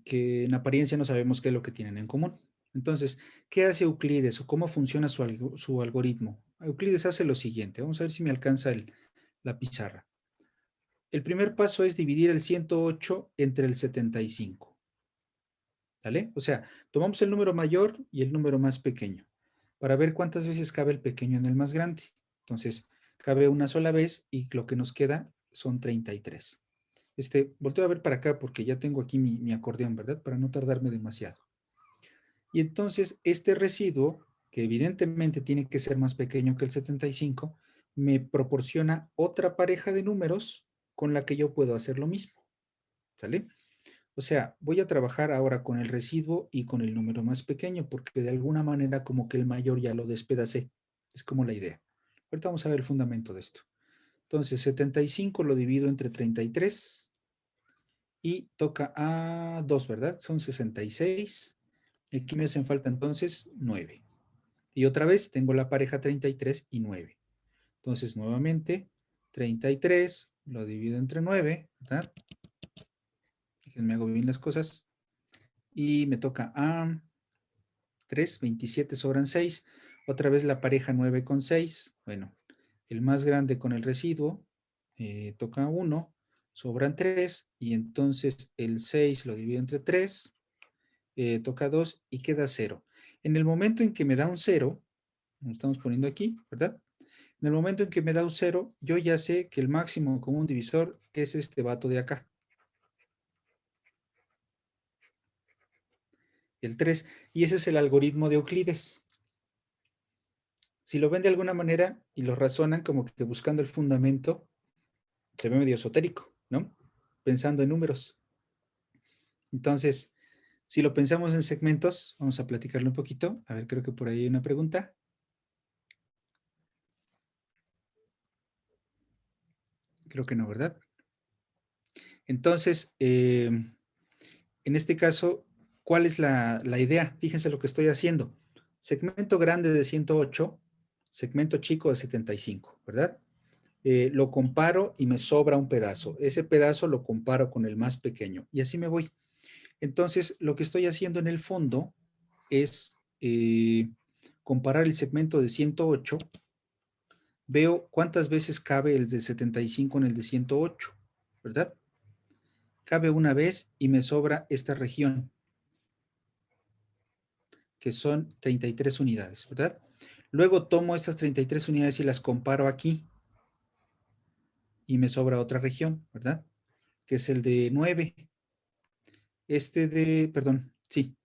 en apariencia no sabemos qué es lo que tienen en común. Entonces, ¿qué hace Euclides o cómo funciona su algoritmo? Euclides hace lo siguiente. Vamos a ver si me alcanza la pizarra. El primer paso es dividir el 108 entre el 75. ¿Sale? O sea, tomamos el número mayor y el número más pequeño para ver cuántas veces cabe el pequeño en el más grande. Entonces, cabe una sola vez y lo que nos queda son 33. Volteo a ver para acá porque ya tengo aquí mi acordeón, ¿verdad? Para no tardarme demasiado. Y entonces, este residuo, que evidentemente tiene que ser más pequeño que el 75, me proporciona otra pareja de números con la que yo puedo hacer lo mismo. ¿Sale? O sea, voy a trabajar ahora con el residuo y con el número más pequeño, porque de alguna manera como que el mayor ya lo despedacé. Es como la idea. Ahorita vamos a ver el fundamento de esto. Entonces, 75 lo divido entre 33 y toca a 2, ¿verdad? Son 66. Aquí me hacen falta entonces 9. Y otra vez tengo la pareja 33 y 9. Entonces, nuevamente, 33 lo divido entre 9, ¿verdad? Déjenme hago bien las cosas. Y me toca a 3, 27 sobran 6. Otra vez la pareja 9 con 6. Bueno, el más grande con el residuo toca 1, sobran 3. Y entonces el 6 lo divido entre 3, toca 2 y queda 0. En el momento en que me da un 0, lo estamos poniendo aquí, ¿verdad? En el momento en que me da un 0, yo ya sé que el máximo común divisor es este vato de acá. El 3. Y ese es el algoritmo de Euclides. Si lo ven de alguna manera y lo razonan como que buscando el fundamento, se ve medio esotérico, ¿no? Pensando en números. Entonces, si lo pensamos en segmentos, vamos a platicarlo un poquito. A ver, creo que por ahí hay una pregunta. Creo que no, ¿verdad? Entonces, en este caso, ¿cuál es la idea? Fíjense lo que estoy haciendo. Segmento grande de 108, segmento chico de 75, ¿verdad? Lo comparo y me sobra un pedazo. Ese pedazo lo comparo con el más pequeño y así me voy. Entonces, lo que estoy haciendo en el fondo es comparar el segmento de 108, veo cuántas veces cabe el de 75 en el de 108, ¿verdad? Cabe una vez y me sobra esta región, que son 33 unidades, ¿verdad? Luego tomo estas 33 unidades y las comparo aquí y me sobra otra región, ¿verdad? Que es el de 9. Perdón, sí,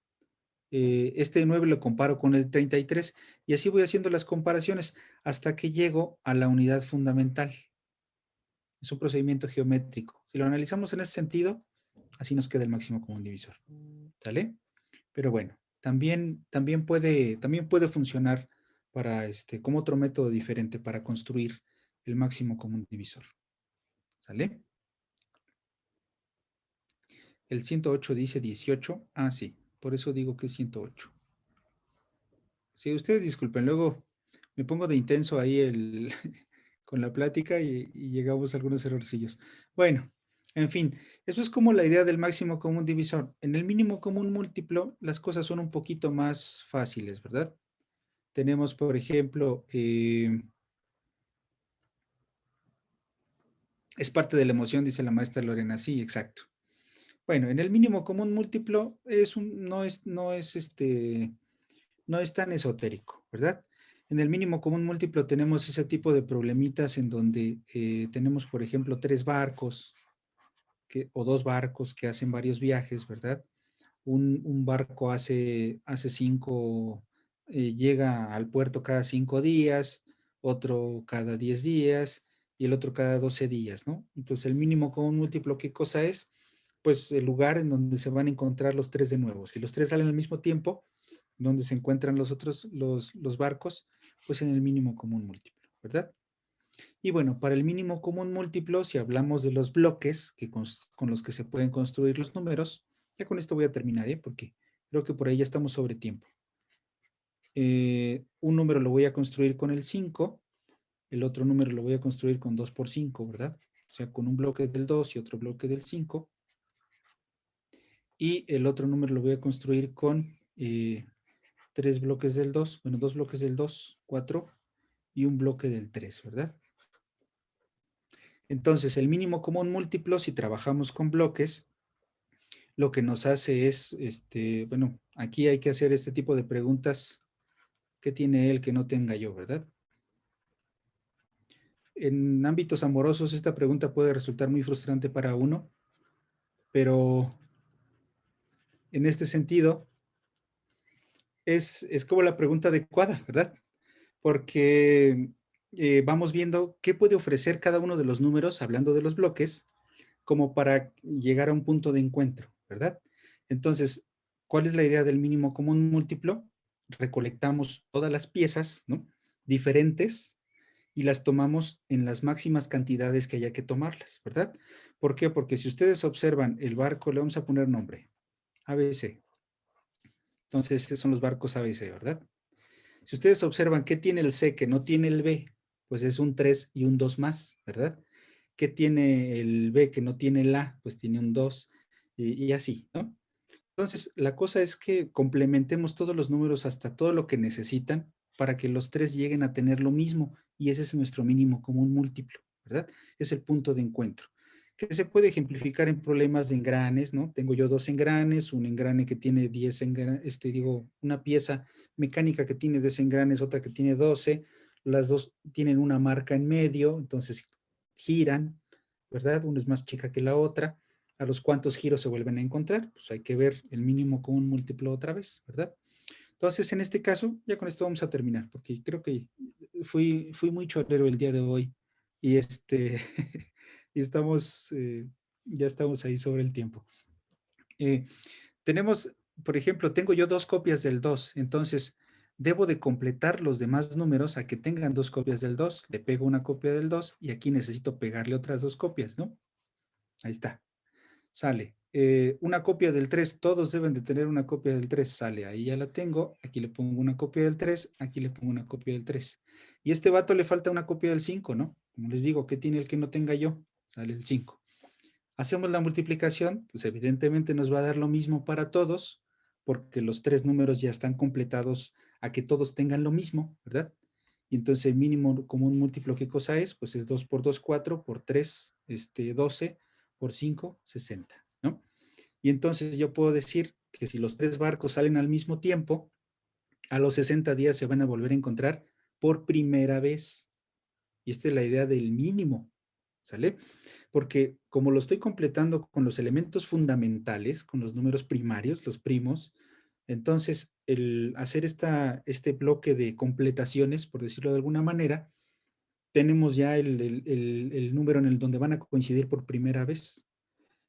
este de 9 lo comparo con el 33 y así voy haciendo las comparaciones hasta que llego a la unidad fundamental. Es un procedimiento geométrico. Si lo analizamos en ese sentido, así nos queda el máximo común divisor. ¿Sale? Pero bueno, también puede funcionar para como otro método diferente para construir el máximo común divisor. ¿Sale? El 108 dice 18. Ah, sí. Por eso digo que es 108. Sí, ustedes disculpen, luego me pongo de intenso ahí con la plática y llegamos a algunos errorcillos. Bueno, en fin, eso es como la idea del máximo común divisor. En el mínimo común múltiplo, las cosas son un poquito más fáciles, ¿verdad? Tenemos, por ejemplo, es parte de la emoción, dice la maestra Lorena. Sí, exacto. Bueno, en el mínimo común múltiplo no es tan esotérico, ¿verdad? En el mínimo común múltiplo tenemos ese tipo de problemitas en donde tenemos, por ejemplo, 3 barcos o 2 barcos que hacen varios viajes, ¿verdad? Un barco hace 5, llega al puerto cada 5 días, otro cada 10 días y el otro cada 12 días, ¿no? Entonces, el mínimo común múltiplo, ¿qué cosa es? Pues el lugar en donde se van a encontrar los 3 de nuevo. Si los 3 salen al mismo tiempo, donde se encuentran los otros, los barcos, pues en el mínimo común múltiplo, ¿verdad? Y bueno, para el mínimo común múltiplo, si hablamos de los bloques con los que se pueden construir los números, ya con esto voy a terminar, porque creo que por ahí ya estamos sobre tiempo. Un número lo voy a construir con el 5, el otro número lo voy a construir con 2 por 5, ¿verdad? O sea, con un bloque del 2 y otro bloque del 5. Y el otro número lo voy a construir con 3 bloques del 2, bueno, 2 bloques del 2, 4, y un bloque del 3, ¿verdad? Entonces, el mínimo común múltiplo, si trabajamos con bloques, lo que nos hace es, bueno, aquí hay que hacer este tipo de preguntas. ¿Qué tiene él que no tenga yo, verdad? En ámbitos amorosos esta pregunta puede resultar muy frustrante para uno, pero en este sentido es como la pregunta adecuada, ¿verdad? Porque vamos viendo qué puede ofrecer cada uno de los números, hablando de los bloques, como para llegar a un punto de encuentro, ¿verdad? Entonces, ¿cuál es la idea del mínimo común múltiplo? Recolectamos todas las piezas, ¿no? Diferentes y las tomamos en las máximas cantidades que haya que tomarlas, ¿verdad? ¿Por qué? Porque si ustedes observan el barco, le vamos a poner nombre, ABC. Entonces, esos son los barcos ABC, ¿verdad? Si ustedes observan qué tiene el C que no tiene el B, pues es un 3 y un 2 más, ¿verdad? ¿Qué tiene el B que no tiene el A? Pues tiene un 2 y así, ¿no? Entonces, la cosa es que complementemos todos los números hasta todo lo que necesitan para que los tres lleguen a tener lo mismo y ese es nuestro mínimo común múltiplo, ¿verdad? Es el punto de encuentro que se puede ejemplificar en problemas de engranes, ¿no? Tengo yo dos engranes, un engrane que tiene 10 engranes, una pieza mecánica que tiene 10 engranes, otra que tiene 12, las dos tienen una marca en medio, entonces giran, ¿verdad? Una es más chica que la otra. ¿A los cuántos giros se vuelven a encontrar? Pues hay que ver el mínimo común múltiplo otra vez, ¿verdad? Entonces, en este caso, ya con esto vamos a terminar, porque creo que fui muy chorero el día de hoy y y ya estamos ahí sobre el tiempo. Eh, tenemos, por ejemplo, tengo yo dos copias del 2, entonces debo de completar los demás números a que tengan dos copias del 2. Le pego una copia del 2 y aquí necesito pegarle otras dos copias, ¿no? Ahí está. Sale. Una copia del 3, todos deben de tener una copia del 3, sale, ahí ya la tengo, aquí le pongo una copia del 3, aquí le pongo una copia del 3. Y a este vato le falta una copia del 5, ¿no? Como les digo, ¿qué tiene el que no tenga yo? Sale el 5. Hacemos la multiplicación, pues evidentemente nos va a dar lo mismo para todos, porque los tres números ya están completados a que todos tengan lo mismo, ¿verdad? Y entonces el mínimo común múltiplo, ¿qué cosa es? Pues es 2 por 2, 4, por 3, 12, por 5, 60, ¿no? Y entonces yo puedo decir que si los tres barcos salen al mismo tiempo, a los 60 días se van a volver a encontrar por primera vez. Y esta es la idea del mínimo, ¿sale? Porque como lo estoy completando con los elementos fundamentales, con los números primarios, los primos, entonces el hacer este bloque de completaciones, por decirlo de alguna manera, tenemos ya el número en el donde van a coincidir por primera vez.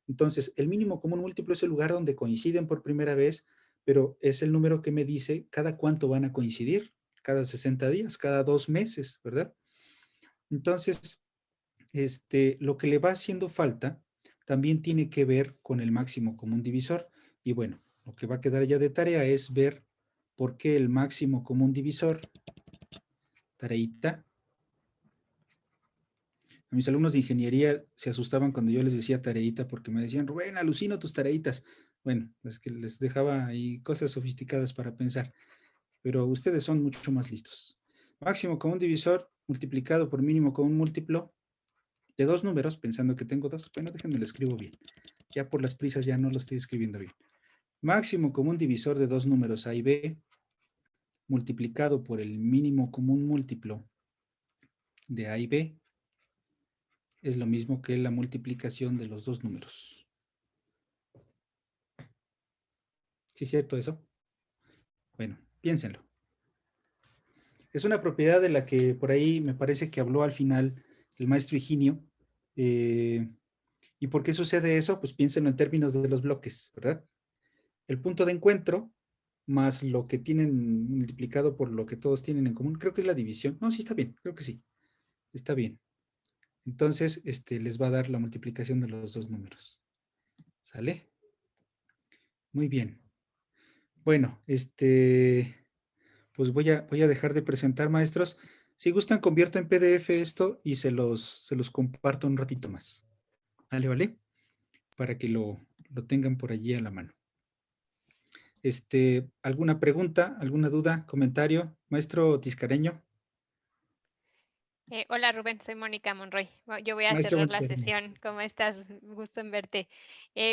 Entonces, el mínimo común múltiplo es el lugar donde coinciden por primera vez, pero es el número que me dice cada cuánto van a coincidir, cada 60 días, cada 2 meses, ¿verdad? Entonces, lo que le va haciendo falta también tiene que ver con el máximo común divisor. Y bueno, lo que va a quedar ya de tarea es ver por qué el máximo común divisor, tareita. A mis alumnos de ingeniería se asustaban cuando yo les decía tareita porque me decían, Rubén, alucino tus tareitas. Bueno, es que les dejaba ahí cosas sofisticadas para pensar, pero ustedes son mucho más listos. Máximo común divisor multiplicado por mínimo común múltiplo de dos números, pensando que tengo dos. Bueno, déjenme lo escribo bien. Ya por las prisas ya no lo estoy escribiendo bien. Máximo común divisor de dos números A y B multiplicado por el mínimo común múltiplo de A y B es lo mismo que la multiplicación de los dos números. ¿Sí es cierto eso? Bueno, piénsenlo. Es una propiedad de la que por ahí me parece que habló al final el maestro Higinio. ¿Y por qué sucede eso? Pues piénsenlo en términos de los bloques, ¿verdad? El punto de encuentro más lo que tienen multiplicado por lo que todos tienen en común, creo que es la división. No, sí está bien, creo que sí. Está bien. Entonces, les va a dar la multiplicación de los dos números. ¿Sale? Muy bien. Bueno, pues voy a dejar de presentar, maestros. Si gustan, convierto en PDF esto y se los comparto un ratito más. ¿Vale, vale? Para que lo tengan por allí a la mano. ¿Alguna pregunta, alguna duda, comentario? Maestro Tiscareño. Hola Rubén, soy Mónica Monroy. Yo voy a Maestra cerrar la Mónica. sesión. ¿Cómo estás? Gusto en verte.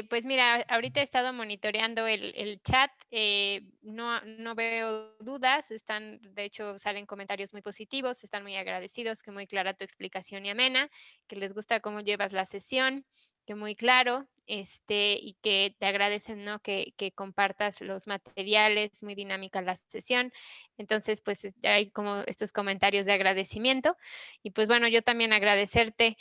Pues mira, ahorita he estado monitoreando el chat. No veo dudas. De hecho, salen comentarios muy positivos. Están muy agradecidos, que muy clara tu explicación y amena, que les gusta cómo llevas la sesión, que muy claro, y que te agradecen, ¿no? Que compartas los materiales, muy dinámica la sesión. Entonces, pues ya hay como estos comentarios de agradecimiento. Y pues bueno, yo también agradecerte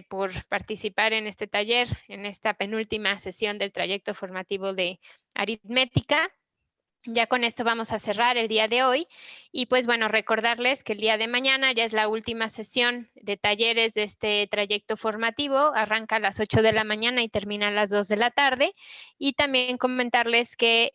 por participar en este taller, en esta penúltima sesión del trayecto formativo de aritmética. Ya con esto vamos a cerrar el día de hoy y pues bueno, recordarles que el día de mañana ya es la última sesión de talleres de este trayecto formativo, arranca a las 8 de la mañana y termina a las 2 de la tarde y también comentarles que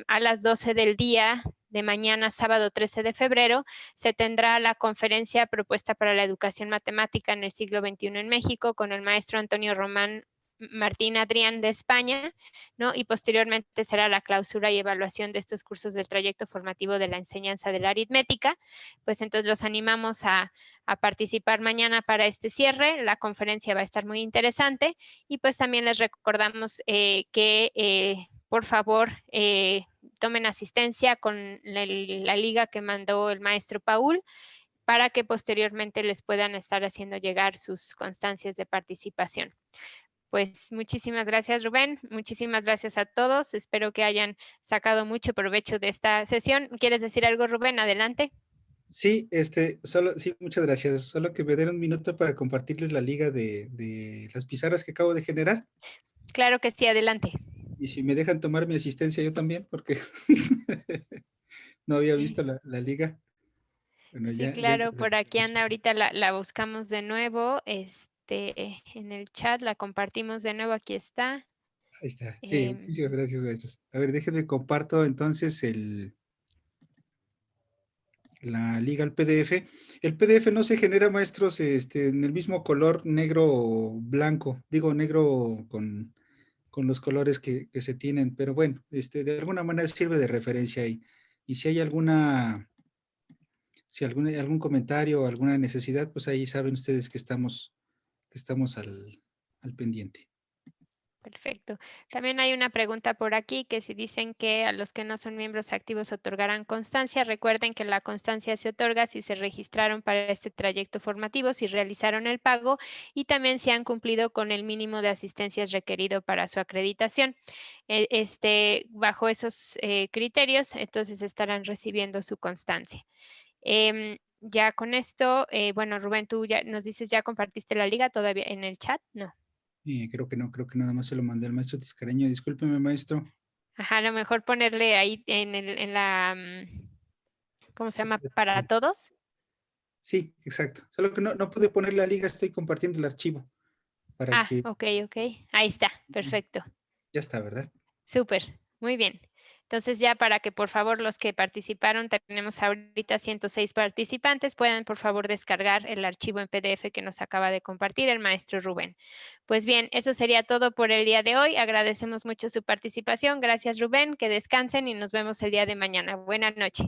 a las 12 del día de mañana, sábado 13 de febrero, se tendrá la conferencia propuesta para la educación matemática en el siglo XXI en México con el maestro Antonio Román Martín Adrián de España, ¿no? Y posteriormente será la clausura y evaluación de estos cursos del trayecto formativo de la enseñanza de la aritmética. Pues entonces los animamos a participar mañana para este cierre. La conferencia va a estar muy interesante y pues también les recordamos que por favor tomen asistencia con la liga que mandó el maestro Paul para que posteriormente les puedan estar haciendo llegar sus constancias de participación. Pues muchísimas gracias, Rubén. Muchísimas gracias a todos. Espero que hayan sacado mucho provecho de esta sesión. ¿Quieres decir algo, Rubén? Adelante. Sí, sí, muchas gracias. Solo que me den un minuto para compartirles la liga de las pizarras que acabo de generar. Claro que sí, adelante. Y si me dejan tomar mi asistencia yo también, porque no había visto la liga. Bueno, Sí, ya claro, encontré. por aquí anda, ahorita la buscamos de nuevo, en el chat, la compartimos de nuevo, aquí está. Ahí está. Sí, muchísimas Em, gracias, maestros. A ver, déjenme comparto entonces la liga al PDF. El PDF no se genera, maestros, en el mismo color negro o blanco. Digo, negro con los colores que se tienen, pero bueno, de alguna manera sirve de referencia ahí. Y si hay si algún comentario o alguna necesidad, pues ahí saben ustedes que estamos al pendiente. Perfecto. También hay una pregunta por aquí que si dicen que a los que no son miembros activos otorgarán constancia, recuerden que la constancia se otorga si se registraron para este trayecto formativo, si realizaron el pago y también si han cumplido con el mínimo de asistencias requerido para su acreditación. Bajo esos criterios, entonces estarán recibiendo su constancia. Ya con esto, bueno, Rubén, tú ya nos dices, ¿ya compartiste la liga todavía en el chat? No. Creo que no, creo que nada más se lo mandé al maestro Tiscareño. Discúlpeme, maestro. Ajá, a lo mejor ponerle ahí ¿cómo se llama? Para todos. Sí, exacto. Solo que no pude poner la liga, estoy compartiendo el archivo para Ah, que ok. Ahí está, perfecto. ya está, ¿verdad? Súper, muy bien. Entonces ya para que por favor los que participaron, tenemos ahorita 106 participantes, puedan por favor descargar el archivo en PDF que nos acaba de compartir el maestro Rubén. Pues bien, eso sería todo por el día de hoy. Agradecemos mucho su participación. Gracias, Rubén. Que descansen y nos vemos el día de mañana. Buenas noches.